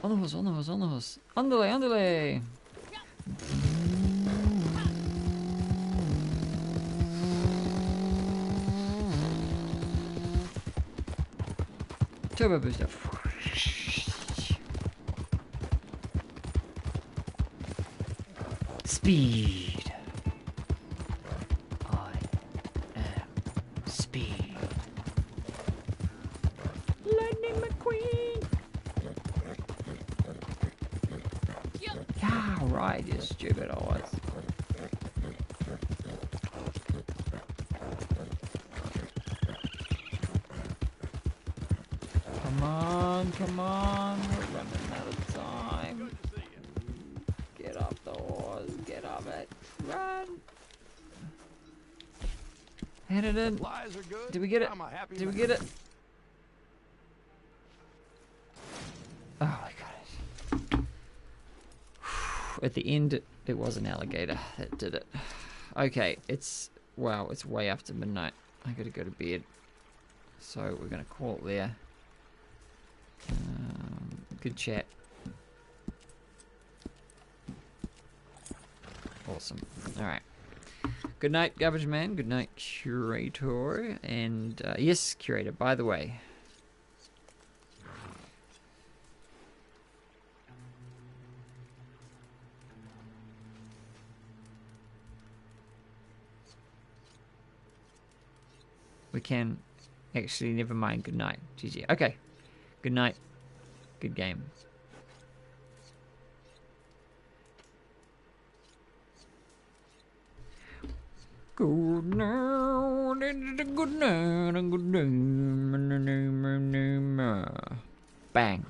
On the horse, on the horse, on the horse. Andale, andale! Turbo booster. Speed. I am speed. Lightning McQueen. Yeah, right, you stupid eyes. Come on, we're running out of time. Get off the horse, get off it, run. Hand it in. Supplies are good. Did we get it? I'm a happy Did we man. get it? Oh, I got it. At the end, it was an alligator that did it. Okay, it's, wow, it's way after midnight. I gotta go to bed. So we're gonna call it there. Good chat. awesome. Alright. Good night, Garbage Man. Good night, Curator. And, yes, Curator, by the way. We can... Actually, never mind. Good night. GG. Okay. Good night. Good game. Good night. Good night. Good night. Bang.